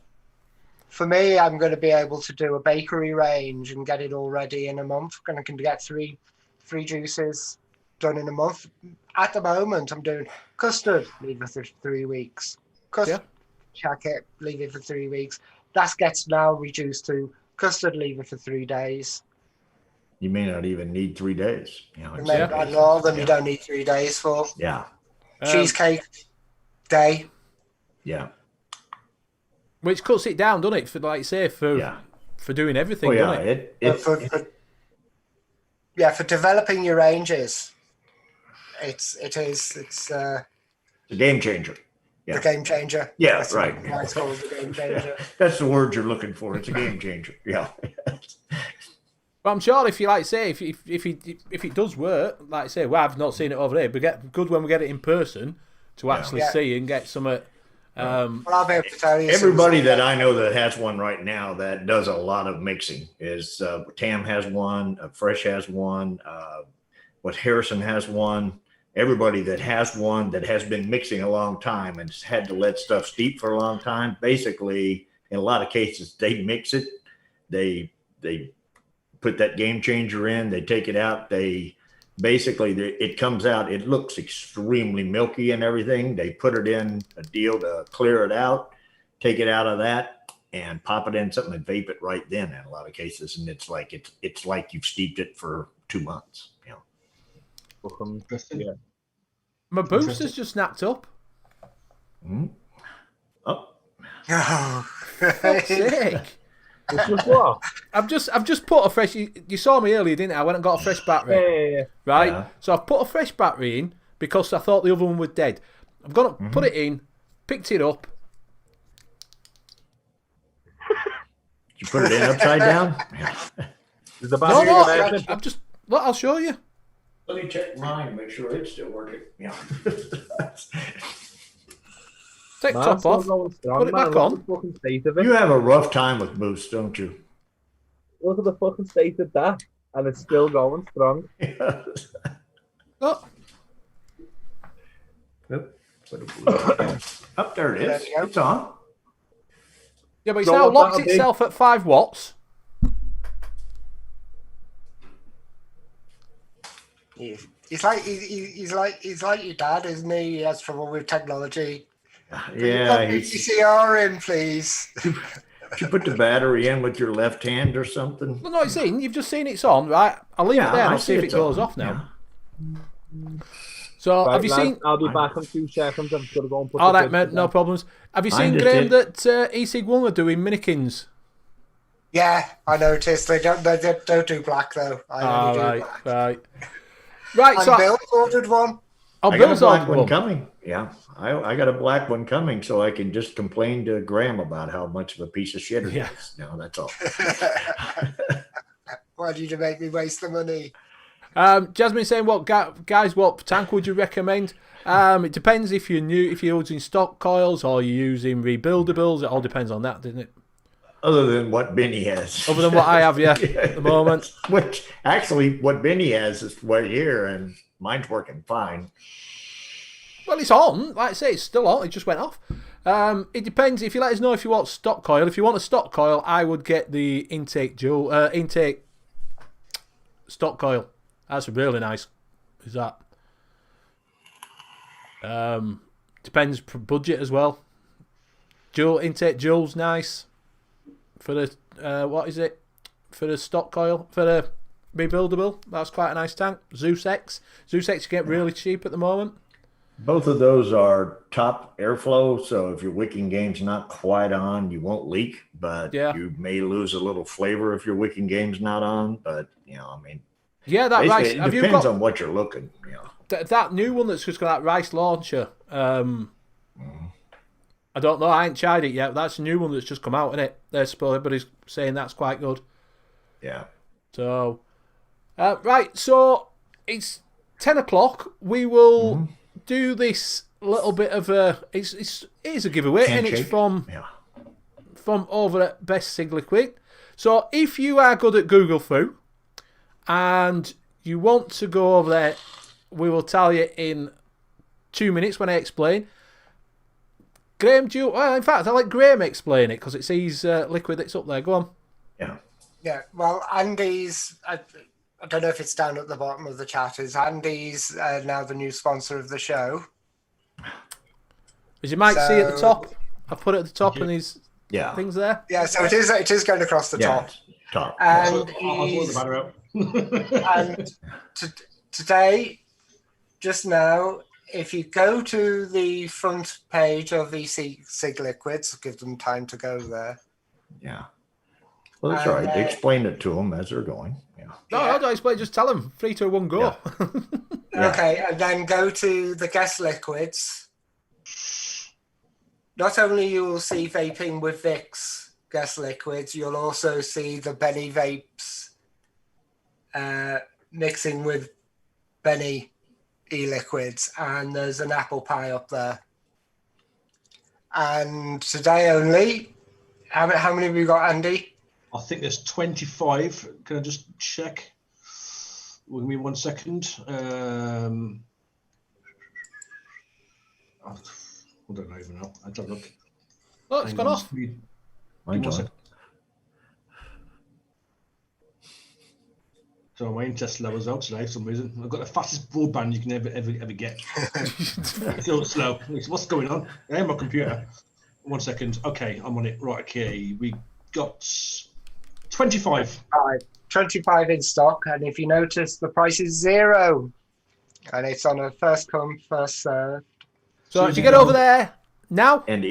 Speaker 5: For me, I'm going to be able to do a bakery range and get it all ready in a month. I can get three juices done in a month. At the moment, I'm doing custard, leave it for 3 weeks. Custard, check it, leave it for 3 weeks. That gets now reduced to custard, leave it for 3 days.
Speaker 1: You may not even need 3 days.
Speaker 5: A lot of them you don't need 3 days for.
Speaker 1: Yeah.
Speaker 5: Cheesecake day.
Speaker 1: Yeah.
Speaker 2: Which cuts it down, doesn't it? For like say for doing everything, doesn't it?
Speaker 5: For developing your ranges, it's
Speaker 1: a game changer. Yeah.
Speaker 5: The game changer.
Speaker 1: Yeah,
Speaker 5: that's
Speaker 1: right.
Speaker 5: It's called the game changer.
Speaker 1: That's the word you're looking for. It's a game changer. Yeah.
Speaker 2: But I'm sure if you if it does work, like I say, well, I've not seen it over there, but get good when we get it in person to actually see and get some.
Speaker 5: Well, I'll be able to tell you.
Speaker 1: Everybody that I know that has one right now that does a lot of mixing is Tam has one, Fresh has one, Harrison has one. Everybody that has one that has been mixing a long time and has had to let stuff steep for a long time, basically, in a lot of cases, they mix it. They put that game changer in. They take it out. It comes out. It looks extremely milky and everything. They put it in a deal to clear it out, take it out of that, and pop it in something and vape it right then. In a lot of cases, and it's like you've steeped it for 2 months.
Speaker 3: Yeah.
Speaker 2: My booster's just snapped up.
Speaker 1: Mm-hmm. Oh.
Speaker 2: Fuck's sake.
Speaker 4: What?
Speaker 2: I've just put a fresh. You saw me earlier, didn't I? I went and got a fresh battery.
Speaker 4: Yeah.
Speaker 2: Right.
Speaker 1: Yeah.
Speaker 2: So I've put a fresh battery in because I thought the other one was dead. I'm gonna put it in, picked it up.
Speaker 1: Did you put it in upside down?
Speaker 4: Is the battery
Speaker 2: I've just. Look, I'll show you.
Speaker 1: Let me check mine and make sure it's still working. Yeah.
Speaker 2: Take the top off. Put it back on.
Speaker 1: You have a rough time with Boost, don't you?
Speaker 4: Look at the fucking state of that, and it's still going strong.
Speaker 2: Look.
Speaker 1: Up there it is. It's on.
Speaker 2: Yeah, but it's now locked itself at 5 watts.
Speaker 5: He's like your dad, isn't he? He has trouble with technology.
Speaker 1: Yeah.
Speaker 5: PCR in, please.
Speaker 1: Did you put the battery in with your left hand or something?
Speaker 2: Well, no, it's in. You've just seen it's on, right? I'll leave it there and I'll see if it goes off now. Yeah. So,
Speaker 4: right,
Speaker 2: have you seen...
Speaker 4: I'll be back in 2 seconds. I'm just going to go and put
Speaker 2: all right, mate, no problems. Have you seen, Graham, that Aniseed One are doing minikins?
Speaker 5: Yeah, I noticed. They don't do black, though. I only do black.
Speaker 2: Right,
Speaker 5: and
Speaker 2: so...
Speaker 5: Bill ordered one.
Speaker 2: Oh,
Speaker 1: I got a
Speaker 2: Bill's
Speaker 1: black
Speaker 2: ordered
Speaker 1: one coming. Yeah, I got a black one coming, so I can just complain to Graham about how much of a piece of shit it
Speaker 2: Yeah.
Speaker 1: is. No, that's all.
Speaker 5: Why did you make me waste the money?
Speaker 2: Jasmine saying, "What guys? What tank would you recommend?" It depends if you're new, if you're using stock coils or you're using rebuildables. It all depends on that, doesn't it?
Speaker 1: Other than what Benny has.
Speaker 2: Other than what I have, yeah, at the moment.
Speaker 1: Which actually, what Benny has is right here, and mine's working fine.
Speaker 2: Well, it's on. Like I say, it's still on. It just went off. It depends. If you let us know if you want stock coil. If you want a stock coil, I would get the intake stock coil. That's really nice. Is that? Depends budget as well. Intake dual's nice for the what is it? For the stock coil, for the rebuildable. That's quite a nice tank. Zeus X you get really cheap at the moment.
Speaker 1: Both of those are top airflow, so if your wicking game's not quite on, you won't leak, but you may lose a little flavor if your wicking game's not on. But
Speaker 2: Yeah, that rice.
Speaker 1: It depends on what you're looking.
Speaker 2: That new one that's just got that rice launcher. I don't know. I ain't tried it yet. That's a new one that's just come out, isn't it? Everybody's saying that's quite good. Yeah. So, right. So it's 10 o'clock. We will do this little bit of a. It is a giveaway, and it's from over at Best Cigliquid. So if you are good at Google Foo and you want to go over there, we will tell you in 2 minutes when I explain. Graham, in fact, I'll let Graham explain it because it's his liquid that's up there. Go on.
Speaker 5: Yeah, well, Andy's, I don't know if it's down at the bottom of the chat, is Andy's now the new sponsor of the show.
Speaker 2: As you might see at the top, I've put it at the top and his things there.
Speaker 5: Yeah, so it is going across the top. And, today, just now, if you go to the front page of the Sig Liquids, give them time to go there.
Speaker 1: Yeah. Well, that's all right. Explain it to them as they're going.
Speaker 2: No, don't explain. Just tell them. 3, 2, 1, go.
Speaker 5: Okay, and then go to the guest liquids. Not only you will see vaping with Vicks guest liquids, you'll also see the Benny vapes mixing with Benny e-liquids, and there's an apple pie up there. And today only, how many have we got, Andy?
Speaker 3: I think there's 25. Can I just check? Give me 1 second. I don't even know. I don't look.
Speaker 2: Oh, it's gone off.
Speaker 1: Mine's on.
Speaker 3: So my interest level's out today for some reason. I've got the fastest broadband you can ever get. It's still slow. What's going on? I am my computer. 1 second. Okay, I'm on it. Right, okay. We got 25.
Speaker 5: 25 in stock, and if you notice, the price is $0. And it's on a first come, first served.
Speaker 2: So if you get over there now.
Speaker 1: And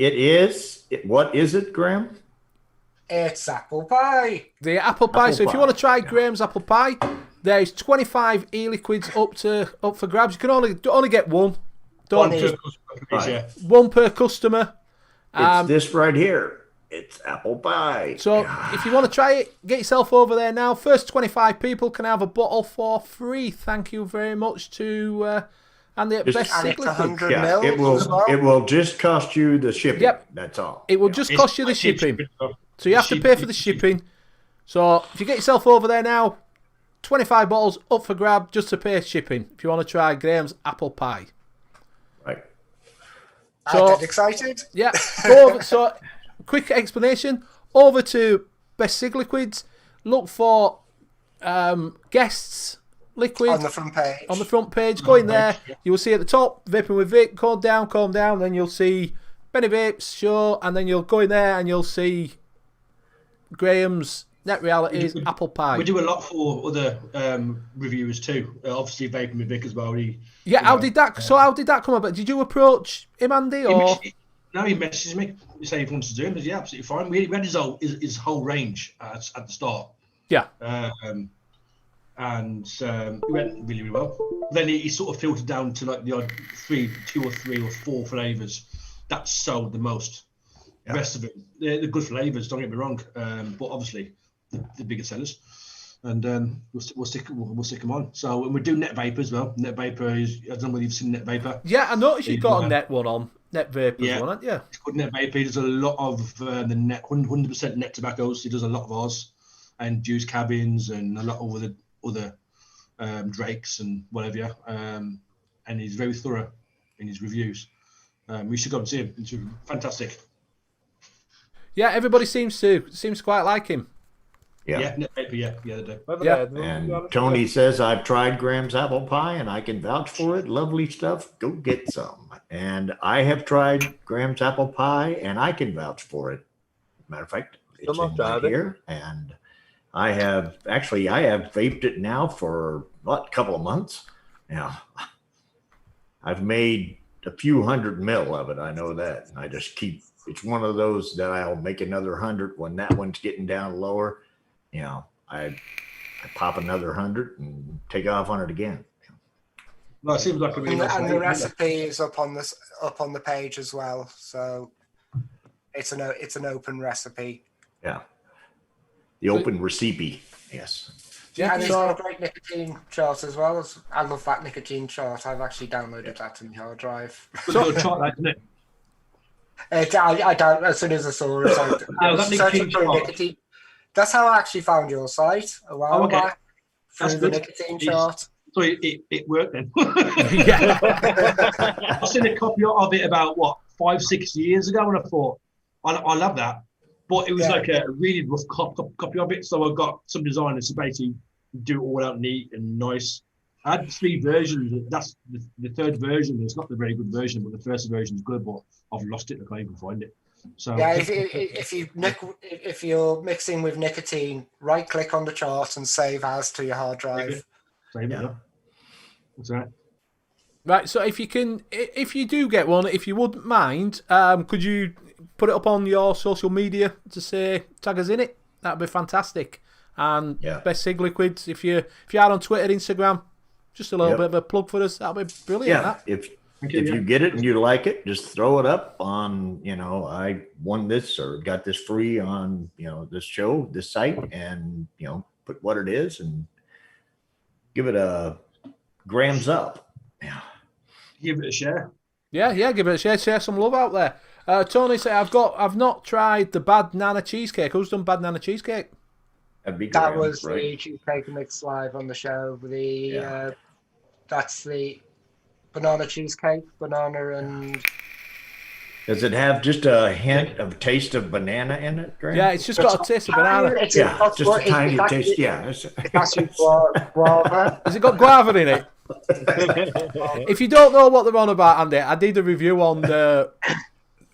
Speaker 1: what is it, Graham?
Speaker 5: It's apple pie.
Speaker 2: The apple pie. So if you want to try Graham's apple pie, there's 25 e-liquids up for grabs. You can only get one. One per customer.
Speaker 1: It's this right here. It's apple pie.
Speaker 2: So if you want to try it, get yourself over there now. First 25 people can have a bottle for free. Thank you very much to Andy at Best Cigliquid.
Speaker 1: It will just cost you the shipping. Yep. That's all.
Speaker 2: It will just cost you the shipping. So you have to pay for the shipping. So if you get yourself over there now, 25 bottles up for grab just to pay shipping if you want to try Graham's apple pie.
Speaker 1: Right.
Speaker 5: So, I get excited.
Speaker 2: Yeah. Go over, so quick explanation. Over to Best Cigliquids. Look for guests liquid
Speaker 5: on the front page.
Speaker 2: On the front page. Go in there. You will see at the top, Vaping with Vic. Calm down. Then you'll see Benny Vapes show, and then you'll go in there and you'll see Graham's Net Realities apple pie.
Speaker 3: We do a lot for other reviewers too. Obviously, Vaping with Vic as well.
Speaker 2: How did that come about? Did you approach him, Andy, or?
Speaker 3: No, he messages me. He said he wants to do it. Yeah, absolutely fine. We had his whole range at the start.
Speaker 2: Yeah.
Speaker 3: and it went really, really well. Then he sort of filtered down to like the odd 2 or 3 or 4 flavors that sold the most. The rest of it, they're good flavors. Don't get me wrong, but obviously the bigger sellers. And we'll stick them on. So we're doing net vapor as well. Net vapor is, I don't know whether you've seen net vapor.
Speaker 2: Yeah, I noticed you've got a net one on. Net vapors one, haven't you?
Speaker 3: It's called net vapor. He does a lot of the net 100% net tobaccos. He does a lot of ours and juice cabins and a lot of other drakes and whatever. And he's very thorough in his reviews. We should go and see him. It's fantastic.
Speaker 2: Yeah, everybody seems to quite like him.
Speaker 3: Yeah, net vapor. Yeah, they do.
Speaker 2: Yeah.
Speaker 1: And Tony says, I've tried Graham's apple pie and I can vouch for it. Lovely stuff. Go get some. And I have tried Graham's apple pie and I can vouch for it. Matter of fact, it's in my here. And I have vaped it now for a couple of months. Yeah. I've made a few 100 mil of it. I know that. And I just keep, it's one of those that I'll make another 100 when that one's getting down lower. You know, I pop another 100 and take off on it again.
Speaker 3: No, it seems like a really nice
Speaker 5: and the recipe is up on the page as well. So it's an open recipe.
Speaker 1: Yeah, the open recipe. Yes.
Speaker 5: Yeah, and it's got a great nicotine chart as well. I love that nicotine chart. I've actually downloaded that to my hard drive.
Speaker 3: Good chart, that, isn't it?
Speaker 5: I don't. As soon as I saw it, I was searching for nicotine. That's how I actually found your site a while back through the nicotine chart.
Speaker 3: So it worked then.
Speaker 2: Yeah.
Speaker 3: I seen a copy of it about 5-6 years ago, and I thought I love that, but it was like a really rough copy of it. So I got some designers to basically do it all out neat and nice. I had 3 versions. That's the third version. It's not the very good version, but the first version is good. But I've lost it. I can't even find it. So
Speaker 5: yeah, if you're mixing with nicotine, right click on the chart and save as to your hard drive.
Speaker 3: Save it. That's right.
Speaker 2: Right. So if you do get one, if you wouldn't mind, could you put it up on your social media to say tag us in it? That'd be fantastic. And Best Cig Liquids, if you are on Twitter, Instagram, just a little bit of a plug for us. That'd be brilliant.
Speaker 1: Yeah. If you get it and you like it, just throw it up on, I won this or got this free on, this show, this site, and, put what it is and give it a grams up. Yeah.
Speaker 3: Give it a share.
Speaker 2: Yeah, give it a share. Share some love out there. Tony said, I've not tried the Bad Nana cheesecake. Who's done Bad Nana cheesecake?
Speaker 5: That was the cheesecake mix live on the show. That's the banana cheesecake, banana and.
Speaker 1: Does it have just a hint of taste of banana in it, Graham?
Speaker 2: Yeah, it's just got a taste of banana.
Speaker 1: Just a tiny taste. Yeah.
Speaker 5: It's actually guava.
Speaker 2: Has it got guava in it? If you don't know what they're on about, Andy, I did a review on the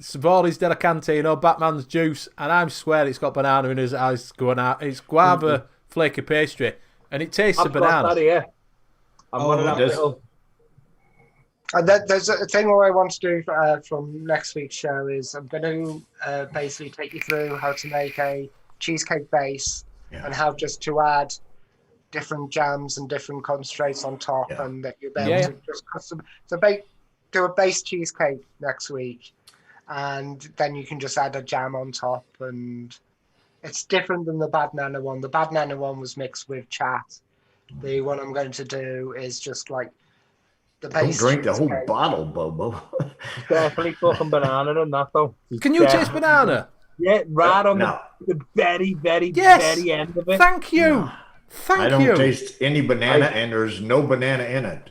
Speaker 2: Savori's Della Cantina, Batman's Juice, and I swear it's got banana in his eyes going out. It's guava flaky pastry, and it tastes of banana.
Speaker 5: And there's a thing what I want to do from next week's show is I'm going to basically take you through how to make a cheesecake base and how just to add different jams and different concentrates on top, and that you'll be able to just custom. So do a base cheesecake next week, and then you can just add a jam on top, and it's different than the Bad Nana one. The Bad Nana one was mixed with chat. The one I'm going to do is just like the base.
Speaker 1: Don't drink the whole bottle, Bobo.
Speaker 4: Definitely fucking banana in that though.
Speaker 2: Can you taste banana?
Speaker 4: Yeah, right on the very, very, very end of it.
Speaker 2: Thank you.
Speaker 1: I don't taste any banana, and there's no banana in it.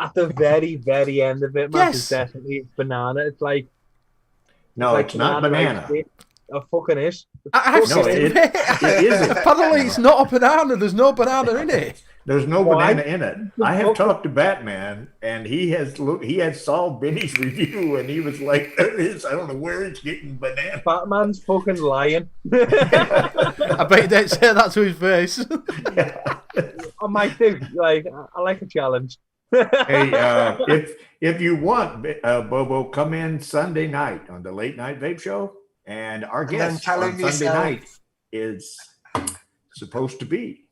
Speaker 4: At the very, very end of it, man, it's definitely banana. It's like
Speaker 1: it's not banana.
Speaker 4: It fucking is.
Speaker 1: It isn't.
Speaker 2: Apparently, it's not a banana. There's no banana in it.
Speaker 1: There's no banana in it. I have talked to Batman, and he has saw Benny's review, and he was like, "There it is. I don't know where it's getting banana."
Speaker 4: Batman's fucking lying.
Speaker 2: I bet he didn't say that to his face.
Speaker 4: I might do. I like a challenge.
Speaker 1: Hey, if you want, Bobo, come in Sunday night on the Late Night Vape Show, and our guest on Sunday night is supposed to be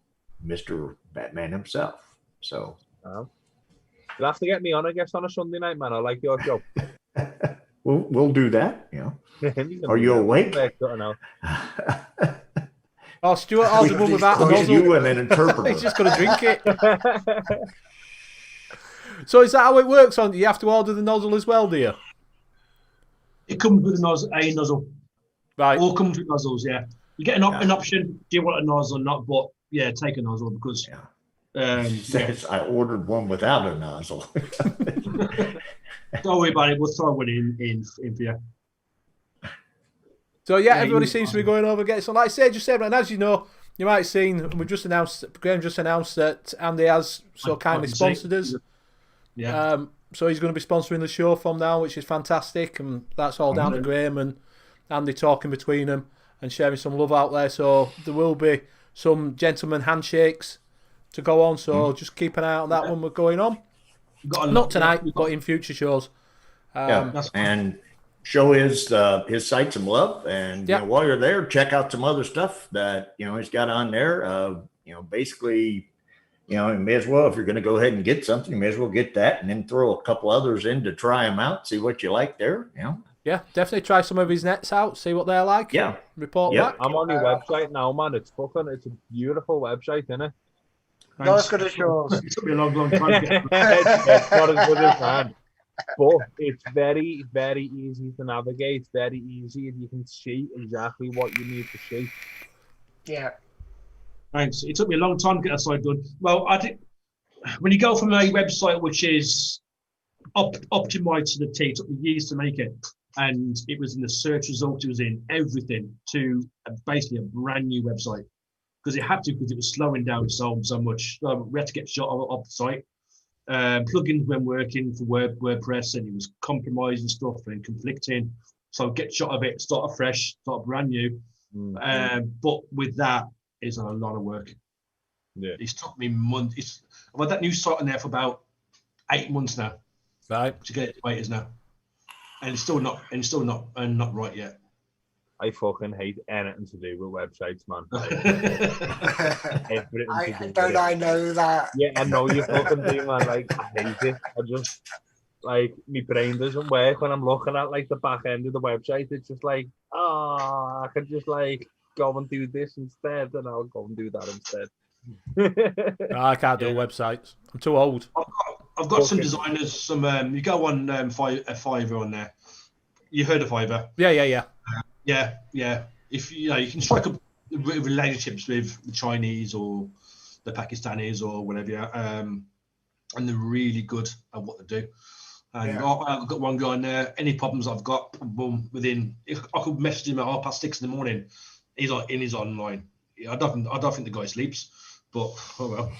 Speaker 1: Mr. Batman himself. So
Speaker 4: You'll have to get me on, I guess, on a Sunday night, man. I like your job.
Speaker 1: we'll do that. Are you awake?
Speaker 2: Oh, Stuart ordered one without a
Speaker 1: We'll get
Speaker 2: nozzle.
Speaker 1: you and an interpreter.
Speaker 2: He's just going to drink it. So is that how it works? On you have to order the nozzle as well, do you?
Speaker 3: It comes with a nozzle.
Speaker 2: Right.
Speaker 3: All comes with nozzles, yeah. You get an option. Do you want a nozzle or not? But yeah, take a nozzle because.
Speaker 1: Says I ordered one without a nozzle.
Speaker 3: Don't worry about it. We'll throw one in for you.
Speaker 2: So yeah, everybody seems to be going over getting some. Like I said, and as you know, you might have seen, Graham just announced that Andy has so kindly sponsored us.
Speaker 3: Yeah.
Speaker 2: So he's going to be sponsoring the show from now, which is fantastic, and that's all down to Graham and Andy talking between them and sharing some love out there. So there will be some gentleman handshakes to go on. So just keep an eye out on that one. We're going on. Not tonight, but in future shows.
Speaker 1: And show his site some love, and while you're there, check out some other stuff that he's got on there. Basically, you may as well, if you're going to go ahead and get something, you may as well get that, and then throw a couple others in to try them out, see what you like there.
Speaker 2: Yeah, definitely try some of his nets out, see what they're like.
Speaker 1: Yeah,
Speaker 2: report back.
Speaker 4: I'm on your website now, man. It's a beautiful website, isn't it?
Speaker 5: Not as good as yours.
Speaker 3: It took me a long time.
Speaker 4: It's not as good as mine. But it's very, very easy to navigate, very easy, and you can see exactly what you need to see.
Speaker 5: Yeah.
Speaker 3: Thanks. It took me a long time to get that site done. Well, I think when you go from a website which is optimized to the T, it took me years to make it, and it was in the search result, it was in everything, to basically a brand new website, because it had to, because it was slowing down so much. We had to get shot off the site. Plugins weren't working for WordPress, and it was compromising stuff and conflicting. So get shot of it, start afresh, start brand new. But with that, it's a lot of work.
Speaker 4: Yeah,
Speaker 3: it's took me months. I've had that new site on there for about 8 months now.
Speaker 2: Right.
Speaker 3: To get it the way it is now, and it's still not right yet.
Speaker 4: I fucking hate anything to do with websites, man.
Speaker 5: I know that.
Speaker 4: Yeah, I know you fucking do, man. Like, I hate it. I just, like, my brain doesn't work when I'm looking at, like, the back end of the website. It's just like, I could just, like, go and do this instead, and I'll go and do that instead.
Speaker 2: I can't do websites. I'm too old.
Speaker 3: I've got some designers. You go on Fiverr on there. You heard of Fiverr? Yeah. If you can strike up relationships with the Chinese or the Pakistanis or whatever, and they're really good at what they do. And I've got one guy on there. Any problems I've got, boom, if I could message him at 6:30 in the morning, he's online. I don't think the guy sleeps, but oh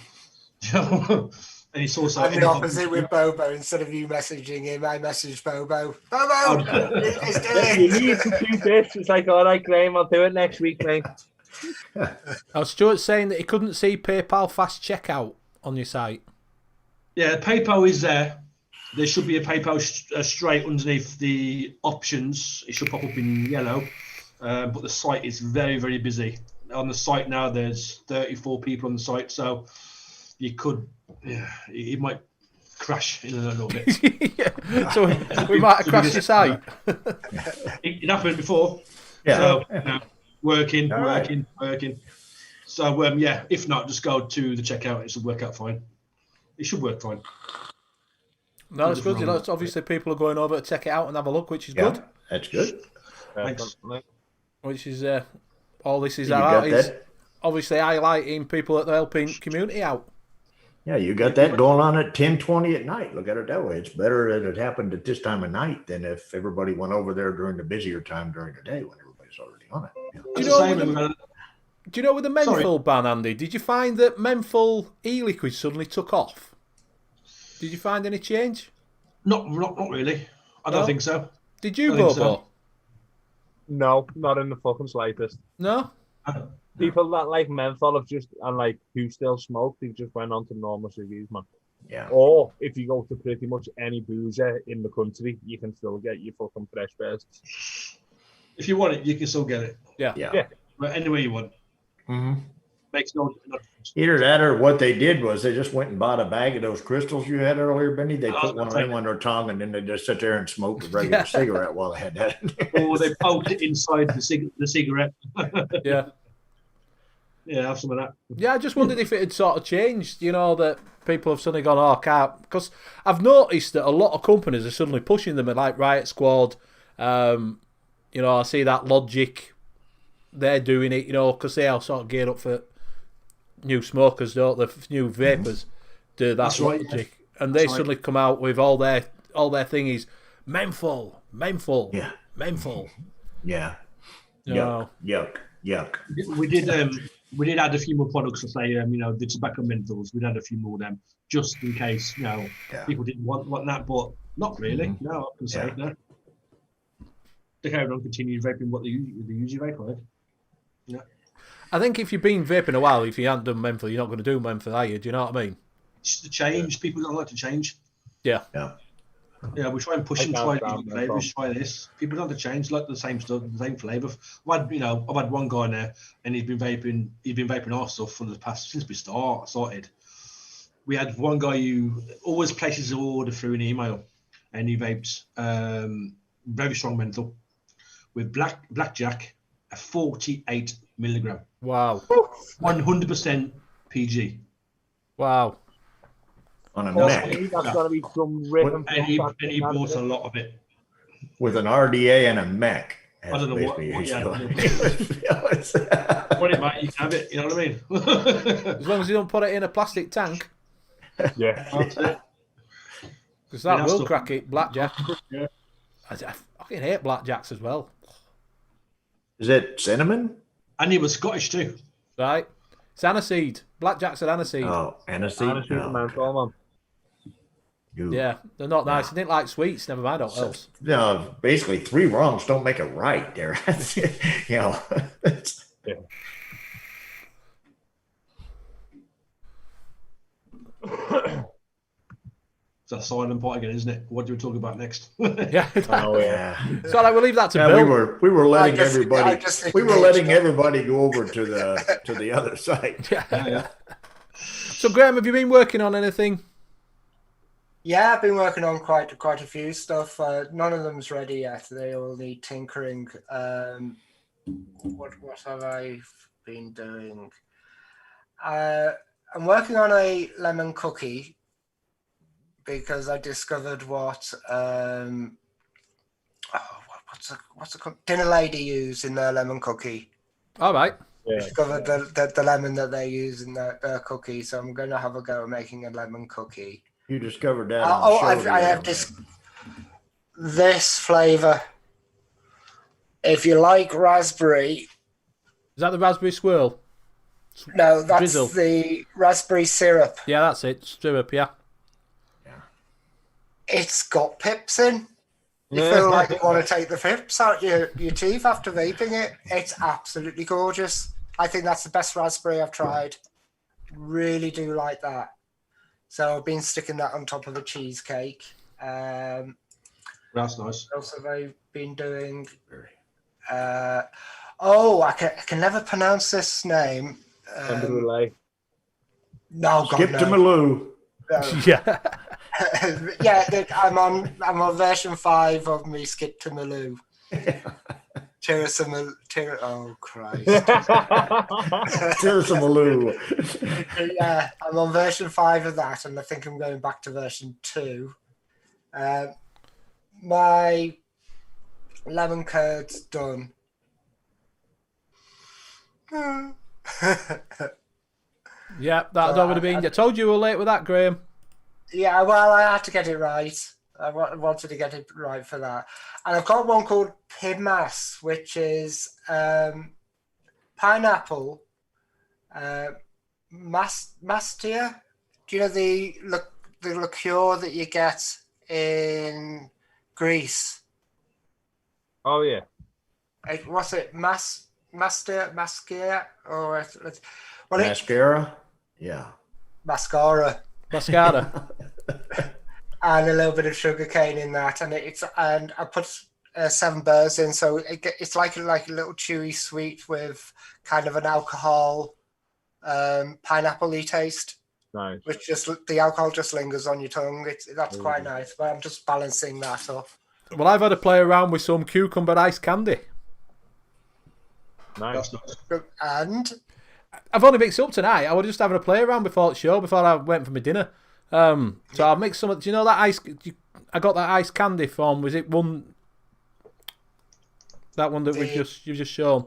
Speaker 3: well. And it's also
Speaker 5: I'm the opposite with Bobo. Instead of you messaging him, I message Bobo. Bobo, let's do it.
Speaker 4: You need to do this. It's like, all right, Graham, I'll do it next week, mate.
Speaker 2: Stuart's saying that he couldn't see PayPal fast checkout on your site.
Speaker 3: Yeah, PayPal is there. There should be a PayPal straight underneath the options. It should pop up in yellow. But the site is very, very busy. On the site now, there's 34 people on the site, so you could, it might crash in a little bit.
Speaker 2: So we might have crashed your site.
Speaker 3: It happened before.
Speaker 1: Yeah.
Speaker 3: So working. So if not, just go to the checkout. It should work out fine. It should work fine.
Speaker 2: No, it's good. Obviously, people are going over to check it out and have a look, which is good.
Speaker 1: That's good.
Speaker 3: Thanks.
Speaker 2: Which is all this is about is obviously highlighting people that are helping community out.
Speaker 1: Yeah, you got that going on at 10:20 at night. Look at it that way. It's better that it happened at this time of night than if everybody went over there during the busier time during the day when everybody's already on it.
Speaker 2: Do you know with the menthol ban, Andy? Did you find that menthol e-liquid suddenly took off? Did you find any change?
Speaker 3: Not really. I don't think so.
Speaker 2: Did you, Bobo?
Speaker 3: So.
Speaker 4: No, not in the fucking slightest.
Speaker 2: No?
Speaker 4: People that like menthol have just, and like who still smoke, they've just went on to normal ciggies, man.
Speaker 1: Yeah.
Speaker 4: Or if you go to pretty much any boozer in the country, you can still get your fucking fresh bursts.
Speaker 3: If you want it, you can still get it.
Speaker 2: Yeah.
Speaker 3: But anywhere you want.
Speaker 1: Mm-hmm.
Speaker 3: Makes no difference.
Speaker 1: Either that or what they did was they just went and bought a bag of those crystals you had earlier, Benny. They
Speaker 3: I was
Speaker 1: put one
Speaker 3: gonna
Speaker 1: of
Speaker 3: say-
Speaker 1: them on their tongue and then they just sit there and smoke a regular
Speaker 2: Yeah.
Speaker 1: cigarette while they had that in there.
Speaker 3: Or they poked it inside the cigarette.
Speaker 2: Yeah.
Speaker 3: Yeah, have some of that.
Speaker 2: Yeah, I just wondered if it had sort of changed, that people have suddenly gone, oh, can't. Because I've noticed that a lot of companies are suddenly pushing them, like Riot Squad. I see that Logic, they're doing it, because they are sort of geared up for new smokers, don't they? New vapors do that.
Speaker 3: That's right,
Speaker 2: Logic. And they
Speaker 3: That's right.
Speaker 2: suddenly come out with all their thingies. Menthol.
Speaker 1: Yeah.
Speaker 2: Menthol.
Speaker 1: Yeah.
Speaker 2: You know.
Speaker 1: Yuck.
Speaker 3: We did add a few more products to say, the tobacco menthols. We'd add a few more of them just in case, people didn't want that, but not really. No, I can say no. They carried on continued vaping what they usually vape, right? Yeah.
Speaker 2: I think if you've been vaping a while, if you haven't done menthol, you're not going to do menthol, are you? Do you know what I mean?
Speaker 3: It's the change. People don't like to change.
Speaker 2: Yeah.
Speaker 3: Yeah, we try and push them,
Speaker 4: I
Speaker 3: try
Speaker 4: can't
Speaker 3: different
Speaker 4: stand
Speaker 3: flavors, try this. People don't like to change, like the same stuff, the same flavor. I've had one guy there, and he's been vaping our stuff for the past since we started. We had one guy who always places an order through an email, and he vapes very strong menthol with blackjack, a 48 milligram,
Speaker 2: Wow.
Speaker 3: 100% PG.
Speaker 2: Wow.
Speaker 1: On a
Speaker 3: That's
Speaker 1: neck
Speaker 4: That's got to be some rhythm.
Speaker 3: And he bought a lot of it.
Speaker 1: with an RDA and a mech.
Speaker 3: I don't know what
Speaker 1: Basically,
Speaker 3: yeah,
Speaker 1: he's doing.
Speaker 3: Want it, mate? You can have it. You know what I mean?
Speaker 2: As long as you don't put it in a plastic tank,
Speaker 4: Yeah.
Speaker 3: That's it.
Speaker 2: because that
Speaker 3: Yeah,
Speaker 2: will
Speaker 3: stuff.
Speaker 2: crack it. Blackjack.
Speaker 3: Yeah.
Speaker 2: I fucking hate blackjacks as well.
Speaker 1: Is it cinnamon?
Speaker 3: And he was Scottish too.
Speaker 2: Right? It's aniseed. Blackjack's an aniseed.
Speaker 1: Oh, Aniseed.
Speaker 4: Honestly,
Speaker 1: Oh,
Speaker 4: menthol, man.
Speaker 1: you-
Speaker 2: Yeah, they're not nice. I didn't like sweets. Never mind what else.
Speaker 1: No, basically 3 wrongs don't make a right there. It's-
Speaker 3: It's a silent part again, isn't it? What do we talk about next?
Speaker 2: Yeah.
Speaker 4: Oh,
Speaker 1: yeah.
Speaker 2: So like, we'll leave that to
Speaker 1: Yeah,
Speaker 2: Bill.
Speaker 1: we were letting
Speaker 5: I just
Speaker 1: everybody
Speaker 5: think
Speaker 1: we were
Speaker 5: it's
Speaker 1: letting
Speaker 5: good.
Speaker 1: everybody go over to the other side.
Speaker 3: Yeah.
Speaker 2: So Graham, have you been working on anything?
Speaker 5: Yeah, I've been working on quite a few stuff. None of them's ready yet. They all need tinkering. What have I been doing? I'm working on a lemon cookie because I discovered what's a dinner lady use in their lemon cookie.
Speaker 2: All right.
Speaker 4: Yeah.
Speaker 5: Discovered the lemon that they use in their cookie, so I'm going to have a go at making a lemon cookie.
Speaker 1: You discovered that. On the show the
Speaker 5: I
Speaker 1: other
Speaker 5: have
Speaker 1: day.
Speaker 5: this flavor. If you like raspberry,
Speaker 2: Is that the raspberry swirl?
Speaker 5: no, that's
Speaker 2: Drizzle.
Speaker 5: the raspberry syrup.
Speaker 2: Yeah, that's it. Syrup, yeah.
Speaker 5: It's got pips in. You feel like you want to take the pips out your teeth after vaping it. It's absolutely gorgeous. I think that's the best raspberry I've tried. Really do like that. So I've been sticking that on top of a cheesecake.
Speaker 3: That's nice.
Speaker 5: What else have I been doing? I can never pronounce this name. No, God,
Speaker 1: Skip to
Speaker 5: no.
Speaker 1: Malou.
Speaker 2: Yeah.
Speaker 5: Yeah, I'm on version 5 of me Skip to Malou. Oh Christ.
Speaker 1: Tirsa Malou.
Speaker 5: Yeah, I'm on version 5 of that, and I think I'm going back to version 2. My lemon curd's done.
Speaker 2: Yeah, that would have been. I told you we were late with that, Graham.
Speaker 5: Yeah, well, I had to get it right. I wanted to get it right for that. And I've got one called Pimas, which is pineapple, mastia. Do you know the liqueur that you get in Greece?
Speaker 4: Oh, yeah.
Speaker 5: What's it? Mascara? Or
Speaker 1: Mascara. Yeah.
Speaker 5: mascara.
Speaker 2: Mascara.
Speaker 5: And a little bit of sugar cane in that, and I put 7 burrs in, so it's like a little chewy sweet with kind of an alcohol pineapple-y taste,
Speaker 4: Nice.
Speaker 5: which just the alcohol just lingers on your tongue. That's quite nice, but I'm just balancing that up.
Speaker 2: Well, I've had to play around with some cucumber ice candy.
Speaker 4: Nice.
Speaker 3: That's nice.
Speaker 5: And
Speaker 2: I've only mixed it up tonight. I was just having a play around before the show, before I went for my dinner. So I mixed some. Do you know that ice? I got that ice candy from. Was it one? That one that you've just shown.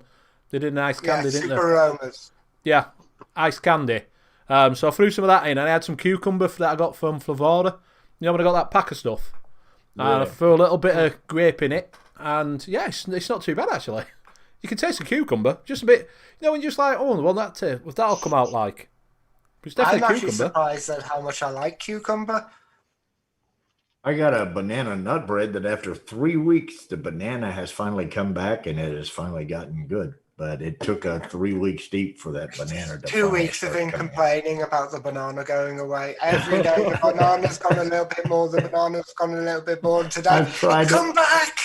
Speaker 2: They did an ice candy, didn't they?
Speaker 5: super aromas.
Speaker 2: Yeah, ice candy. So I threw some of that in, and I had some cucumber that I got from Flavora. You know when I got that pack of stuff, and I threw a little bit of grape in it, and yeah, it's not too bad actually. You can taste the cucumber, just a bit. You know when you're just like, oh, well that'll come out like. It's definitely
Speaker 5: I'm actually
Speaker 2: cucumber.
Speaker 5: surprised at how much I like cucumber.
Speaker 1: I got a banana nut bread that after 3 weeks, the banana has finally come back and it has finally gotten good. But it took a 3 week steep for that banana to
Speaker 5: 2 weeks of him
Speaker 1: start coming out.
Speaker 5: complaining about the banana going away. Every day the banana's gone a little bit more, the banana's gone a little bit more. And today,
Speaker 1: I've tried
Speaker 5: come back!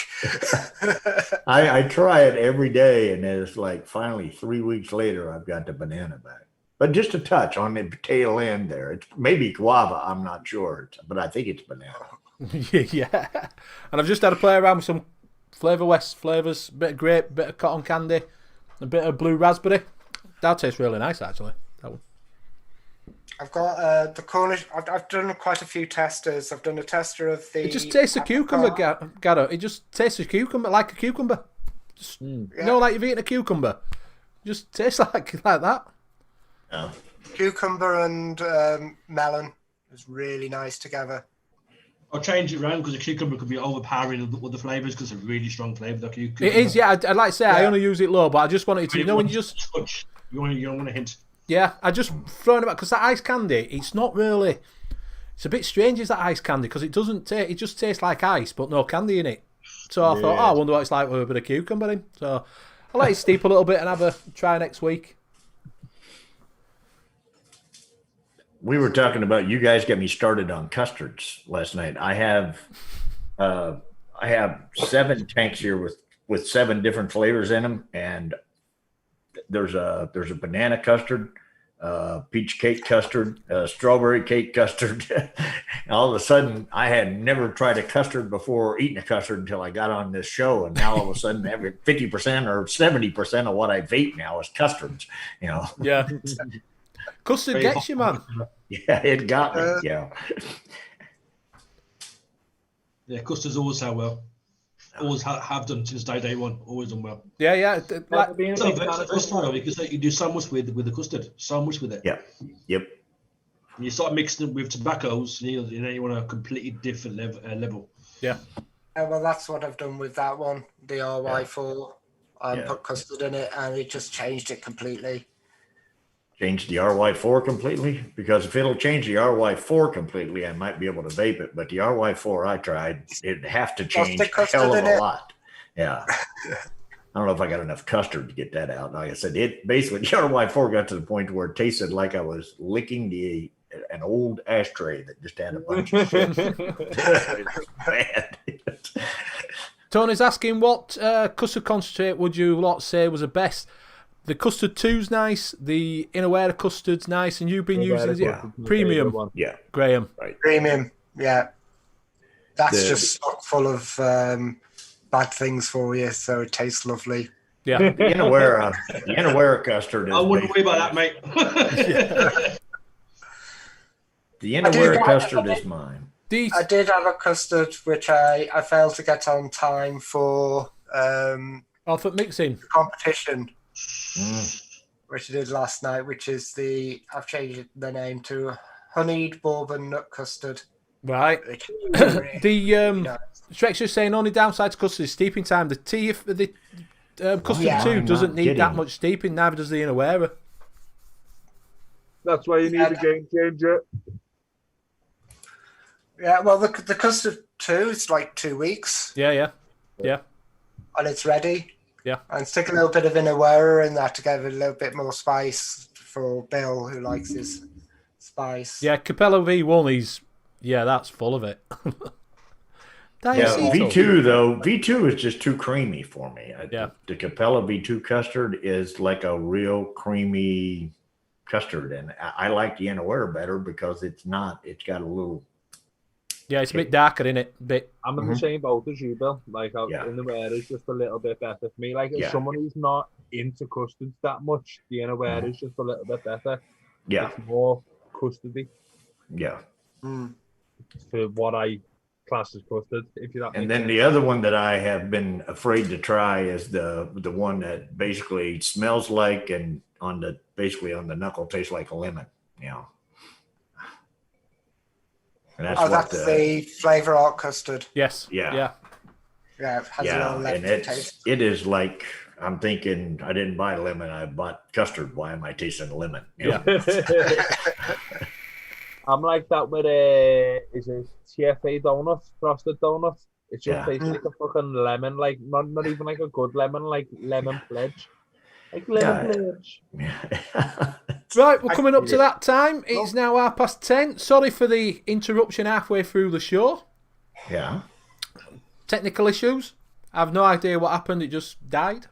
Speaker 1: I try it every day, and it's like finally 3 weeks later, I've got the banana back. But just a touch on the tail end there. It's maybe guava, I'm not sure, but I think it's banana.
Speaker 2: Yeah, and I've just had to play around with some Flavor West flavors, bit of grape, bit of cotton candy, a bit of blue raspberry. That tastes really nice, actually. That one.
Speaker 5: I've got the Cornish. I've done quite a few testers. I've done a tester of the.
Speaker 2: It just tastes a cucumber, Garo. It just tastes a cucumber, like a cucumber. Just, you know, like you've eaten a cucumber. Just tastes like that.
Speaker 1: Yeah.
Speaker 5: Cucumber and melon is really nice together.
Speaker 3: I'll change it around because the cucumber could be overpowering with the flavours because it's a really strong flavour. The cucumber.
Speaker 2: It is, yeah. I'd like to say I only use it low, but I just wanted to, you know, when you just.
Speaker 3: Touch. You don't want to hint.
Speaker 2: Yeah, I just thrown it back because that ice candy, it's not really. It's a bit strange, is that ice candy, because it doesn't taste. It just tastes like ice, but no candy in it. So I thought, I wonder what it's like with a bit of cucumber in. So I'll let it steep a little bit and have a try next week.
Speaker 1: We were talking about, you guys got me started on custards last night. I have 7 tanks here with 7 different flavors in them, and there's a banana custard, peach cake custard, strawberry cake custard. And all of a sudden, I had never tried a custard before, eaten a custard until I got on this show, and now all of a sudden, every 50% or 70% of what I vape now is custards. You know.
Speaker 2: Yeah. Custard gets you, man.
Speaker 1: Yeah, it got me. Yeah.
Speaker 3: Yeah, custards always sell well. Always have done since day one. Always done well.
Speaker 2: Yeah, yeah. Like,
Speaker 3: It's a versatile because you do so much with the custard, so much with it.
Speaker 1: Yeah. Yep.
Speaker 3: And you start mixing it with tobaccos, you know you want a completely different level.
Speaker 2: Yeah.
Speaker 5: Well, that's what I've done with that one, the RY4. Put custard in it, and it just changed it completely.
Speaker 1: Change the RY4 completely, because if it'll change the RY4 completely, I might be able to vape it. But the RY4 I tried, it'd have to change a hell of a lot. Yeah. I don't know if I got enough custard to get that out. Like I said, it basically, the RY4 got to the point where it tasted like I was licking an old ashtray that just had a bunch of shit. It was bad.
Speaker 2: Tony's asking, what custard concentrate would you lot say was the best? The custard 2's nice, the Inawera custard's nice, and you've been using it premium,
Speaker 1: Yeah.
Speaker 2: Graham.
Speaker 1: Right.
Speaker 5: Premium, yeah. That's just stock full of bad things for you, so it tastes lovely.
Speaker 2: Yeah.
Speaker 1: The Inawera custard is.
Speaker 3: I wouldn't worry about that, mate.
Speaker 1: The Inawera custard is mine.
Speaker 5: I did have a custard which I failed to get on time for
Speaker 2: For mixing.
Speaker 5: competition, which I did last night, which is I've changed the name to honeyed bourbon nut custard.
Speaker 2: Right. Shrek's just saying only downside to custard is steeping time. The custard 2 doesn't need that much steeping, neither does the Inawera.
Speaker 4: That's why you need a game changer.
Speaker 5: Yeah, well, the custard 2 is like 2 weeks.
Speaker 2: Yeah.
Speaker 5: And it's ready.
Speaker 2: Yeah.
Speaker 5: And stick a little bit of Inawera in that to give it a little bit more spice for Bill, who likes his spice.
Speaker 2: Yeah, Capella V1 that's full of it.
Speaker 1: V2 though, V2 is just too creamy for me.
Speaker 2: Yeah.
Speaker 1: The Capella V2 custard is like a real creamy custard, and I like the Unaware better because it's got a little.
Speaker 2: Yeah, it's a bit darker, isn't it? Bit.
Speaker 4: I'm in the same boat as you, Bill. Like,
Speaker 1: Yeah.
Speaker 4: Unaware is just a little bit better for me. Like, as
Speaker 1: Yeah.
Speaker 4: someone who's not into custards that much, the Unaware is just a little bit better.
Speaker 1: Yeah,
Speaker 4: It's more custardy
Speaker 1: yeah.
Speaker 4: for what I class as custard. If you
Speaker 1: And then the other one that I have been afraid to try is the one that basically smells like and on the knuckle tastes like a lemon. You know. And
Speaker 5: that's the flavor art custard.
Speaker 2: Yes.
Speaker 1: Yeah.
Speaker 2: Yeah.
Speaker 5: Yeah, it has a
Speaker 1: Yeah,
Speaker 5: little
Speaker 1: and
Speaker 5: lemon taste.
Speaker 1: it is like I'm thinking I didn't buy lemon, I bought custard. Why am I tasting lemon? You know?
Speaker 4: I'm like that with is it TFA donuts, frosted donuts? It just tastes like a fucking lemon, like not even like a good lemon, like lemon pledge. Like lemon pledge.
Speaker 1: Yeah.
Speaker 2: Right, we're coming up to that time. It's now 10:30. Sorry for the interruption halfway through the show.
Speaker 1: Yeah.
Speaker 2: Technical issues. I have no idea what happened. It just died.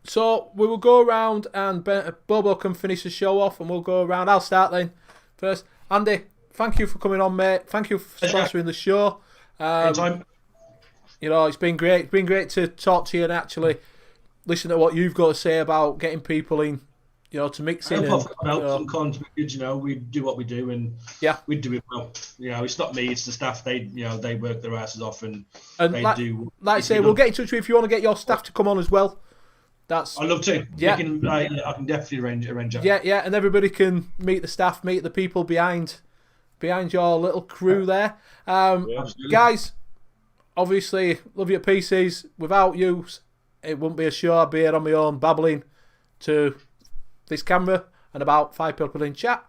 Speaker 2: So we will go around and Bobo can finish the show off and we'll go around. I'll start then first. Andy, thank you for coming on, mate. Thank you for sponsoring the show.
Speaker 3: Anytime.
Speaker 2: You know, it's been great. It's been great to talk to you and actually listen to what you've got to say about getting people in, you know, to mix in.
Speaker 3: Some contributors, you know, we do what we do and we do it well. You know, it's not me, it's the staff. They work their asses off and they do.
Speaker 2: Like I say, we'll get in touch with you if you want to get your staff to come on as well. I'd
Speaker 3: love to.
Speaker 2: Yeah.
Speaker 3: I can definitely arrange that.
Speaker 2: Yeah, and everybody can meet the staff, meet the people behind your little crew there. Guys, obviously, love your pieces. Without you, it wouldn't be a show. I'd be here on my own babbling to this camera and about 5 people in chat.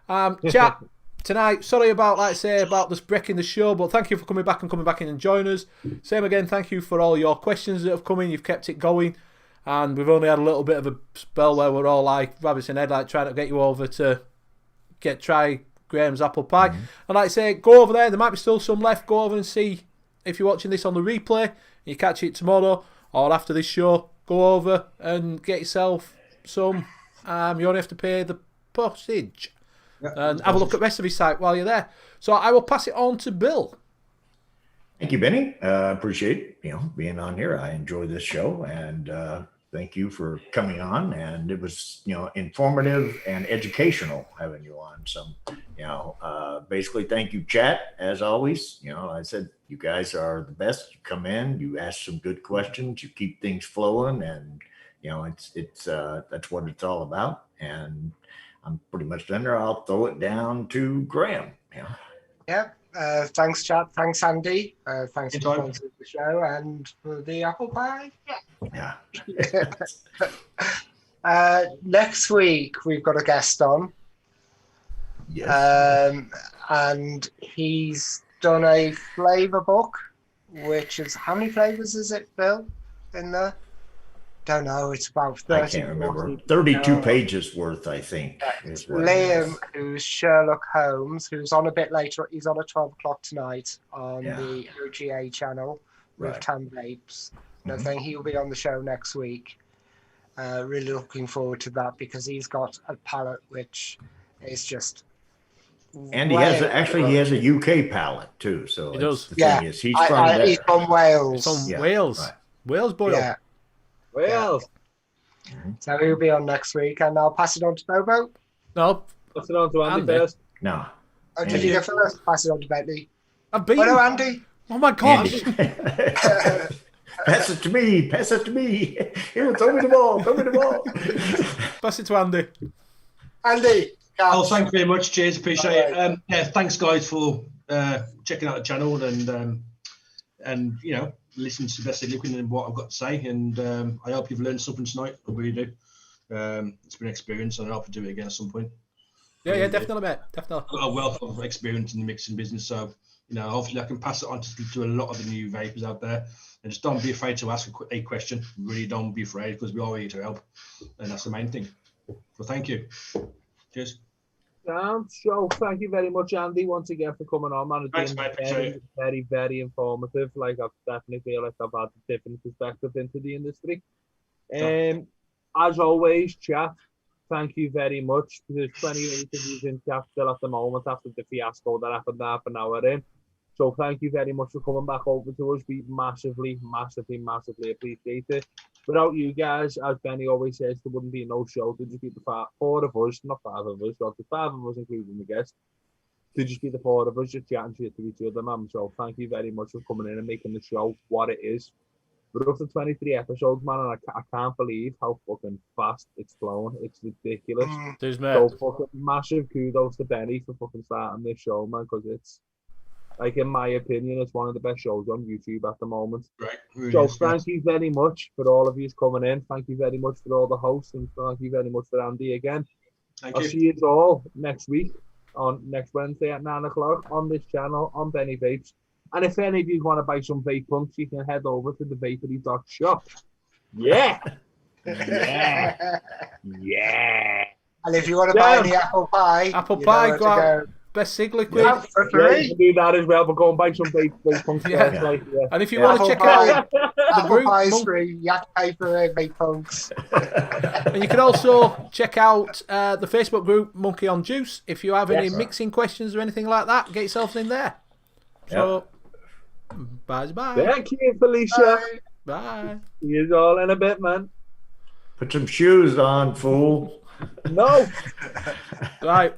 Speaker 2: Chat tonight, sorry about, like I say, about this breaking the show, but thank you for coming back in and joining us. Same again, thank you for all your questions that have come in. You've kept it going. And we've only had a little bit of a spell where we're all like rabbits in headlights trying to get you over to try Graham's apple pie. And like I say, go over there. There might be still some left. Go over and see if you're watching this on the replay. You catch it tomorrow or after this show. Go over and get yourself some. You only have to pay the postage. And have a look at the rest of his site while you're there. So I will pass it on to Bill.
Speaker 1: Thank you, Benny. Appreciate being on here. I enjoy this show, and thank you for coming on. And it was informative and educational having you on. So basically, thank you, chat, as always. I said you guys are the best. You come in, you ask some good questions, you keep things flowing, and it's that's what it's all about. And I'm pretty much done there. I'll throw it down to Graham.
Speaker 5: Yeah. Thanks, chat. Thanks, Andy. Thanks for sponsoring the show and for the apple pie.
Speaker 1: Yeah.
Speaker 5: Next week we've got a guest on.
Speaker 1: Yes.
Speaker 5: And he's done a flavour book, which is how many flavours is it, Bill? In there? Don't know. It's about 30.
Speaker 1: I can't remember. 32 pages worth, I think. Is what
Speaker 5: Liam, who's Sherlock Holmes, who's on a bit later. He's on at 12 o'clock tonight on the OGA channel with Tam Vapes. I think he'll be on the show next week. Really looking forward to that because he's got a palette which is just.
Speaker 1: And he has a UK palette too. So
Speaker 2: he does.
Speaker 1: The thing is, he's from there.
Speaker 5: He's from Wales.
Speaker 2: He's from Wales.
Speaker 1: Right.
Speaker 2: Wales boy.
Speaker 5: Yeah.
Speaker 4: Wales.
Speaker 5: So he'll be on next week, and I'll pass it on to Bobo.
Speaker 2: No.
Speaker 4: Pass it on to Andy first.
Speaker 1: No.
Speaker 5: Oh, did you go first? Pass it on to Bentley.
Speaker 2: I've been.
Speaker 5: Hello, Andy.
Speaker 2: Oh my God.
Speaker 1: Pass it to me. Pass it to me. Here, throw me the ball. Throw me the ball.
Speaker 2: Pass it to Andy.
Speaker 5: Andy.
Speaker 3: Oh, thanks very much. Cheers. Appreciate it. Thanks, guys, for checking out the channel and listen to Best Liquid and what I've got to say. And I hope you've learned something tonight. I really do. It's been an experience, and I hope to do it again at some point.
Speaker 2: Yeah, definitely, mate. Definitely.
Speaker 3: I've got a wealth of experience in the mixing business, so hopefully I can pass it on to a lot of the new vapors out there. And just don't be afraid to ask a question. Really, don't be afraid because we're all here to help, and that's the main thing. So thank you. Cheers.
Speaker 4: So thank you very much, Andy, once again for coming on, man. It's
Speaker 3: Thanks,
Speaker 4: been
Speaker 3: mate.
Speaker 4: very, very informative. Like I definitely feel like I've had a different perspective into the industry. As always, chat, thank you very much. There's 28 of you in chat still at the moment after the fiasco that happened half an hour in. So thank you very much for coming back over to us. We massively appreciate it. Without you guys, as Benny always says, there wouldn't be no show. There'd just be the four of us, not five of us, but the five of us including the guest. There'd just be the four of us just chatting shit to each other, man. So thank you very much for coming in and making the show what it is. We're up to 23 episodes, man, and I can't believe how fucking fast it's flown. It's ridiculous.
Speaker 2: There's
Speaker 4: So fucking massive kudos to Benny for fucking starting this show, man, because it's, like, in my opinion, it's one of the best shows on YouTube at the moment.
Speaker 3: Right. Really
Speaker 4: So
Speaker 3: is,
Speaker 4: thank you very much for all of you coming in. Thank you very much for all the hosts, and thank you very much for Andy again. I'll see you all next week, on next Wednesday at 9 o'clock on this channel, on Benny Vapes. And if any of you want to buy some vape punks, you can head over to the vapery.shop. Yeah! Yeah!
Speaker 5: And if you want to buy any apple pie,
Speaker 2: Apple
Speaker 5: you
Speaker 2: pie,
Speaker 5: know where to
Speaker 2: go out.
Speaker 5: go.
Speaker 2: Best Sig Liquid.
Speaker 5: Yeah, for
Speaker 4: Yeah,
Speaker 5: free.
Speaker 4: you can do that as well, but go and buy some vape punks.
Speaker 2: Yeah.
Speaker 4: Like, yeah.
Speaker 2: And if you want to
Speaker 5: Apple
Speaker 2: check
Speaker 5: pie.
Speaker 2: out the
Speaker 5: Apple
Speaker 2: group,
Speaker 5: pie is free. You have to pay for vape punks.
Speaker 2: and you can also check out the Facebook group Monkey on Juice. If you have any
Speaker 4: Yes.
Speaker 2: mixing questions or anything like that, get yourselves in there. So, bye.
Speaker 4: Thank you, Felicia.
Speaker 2: Bye.
Speaker 4: See you all in a bit, man.
Speaker 1: Put some shoes on, fool.
Speaker 4: No.
Speaker 2: Right.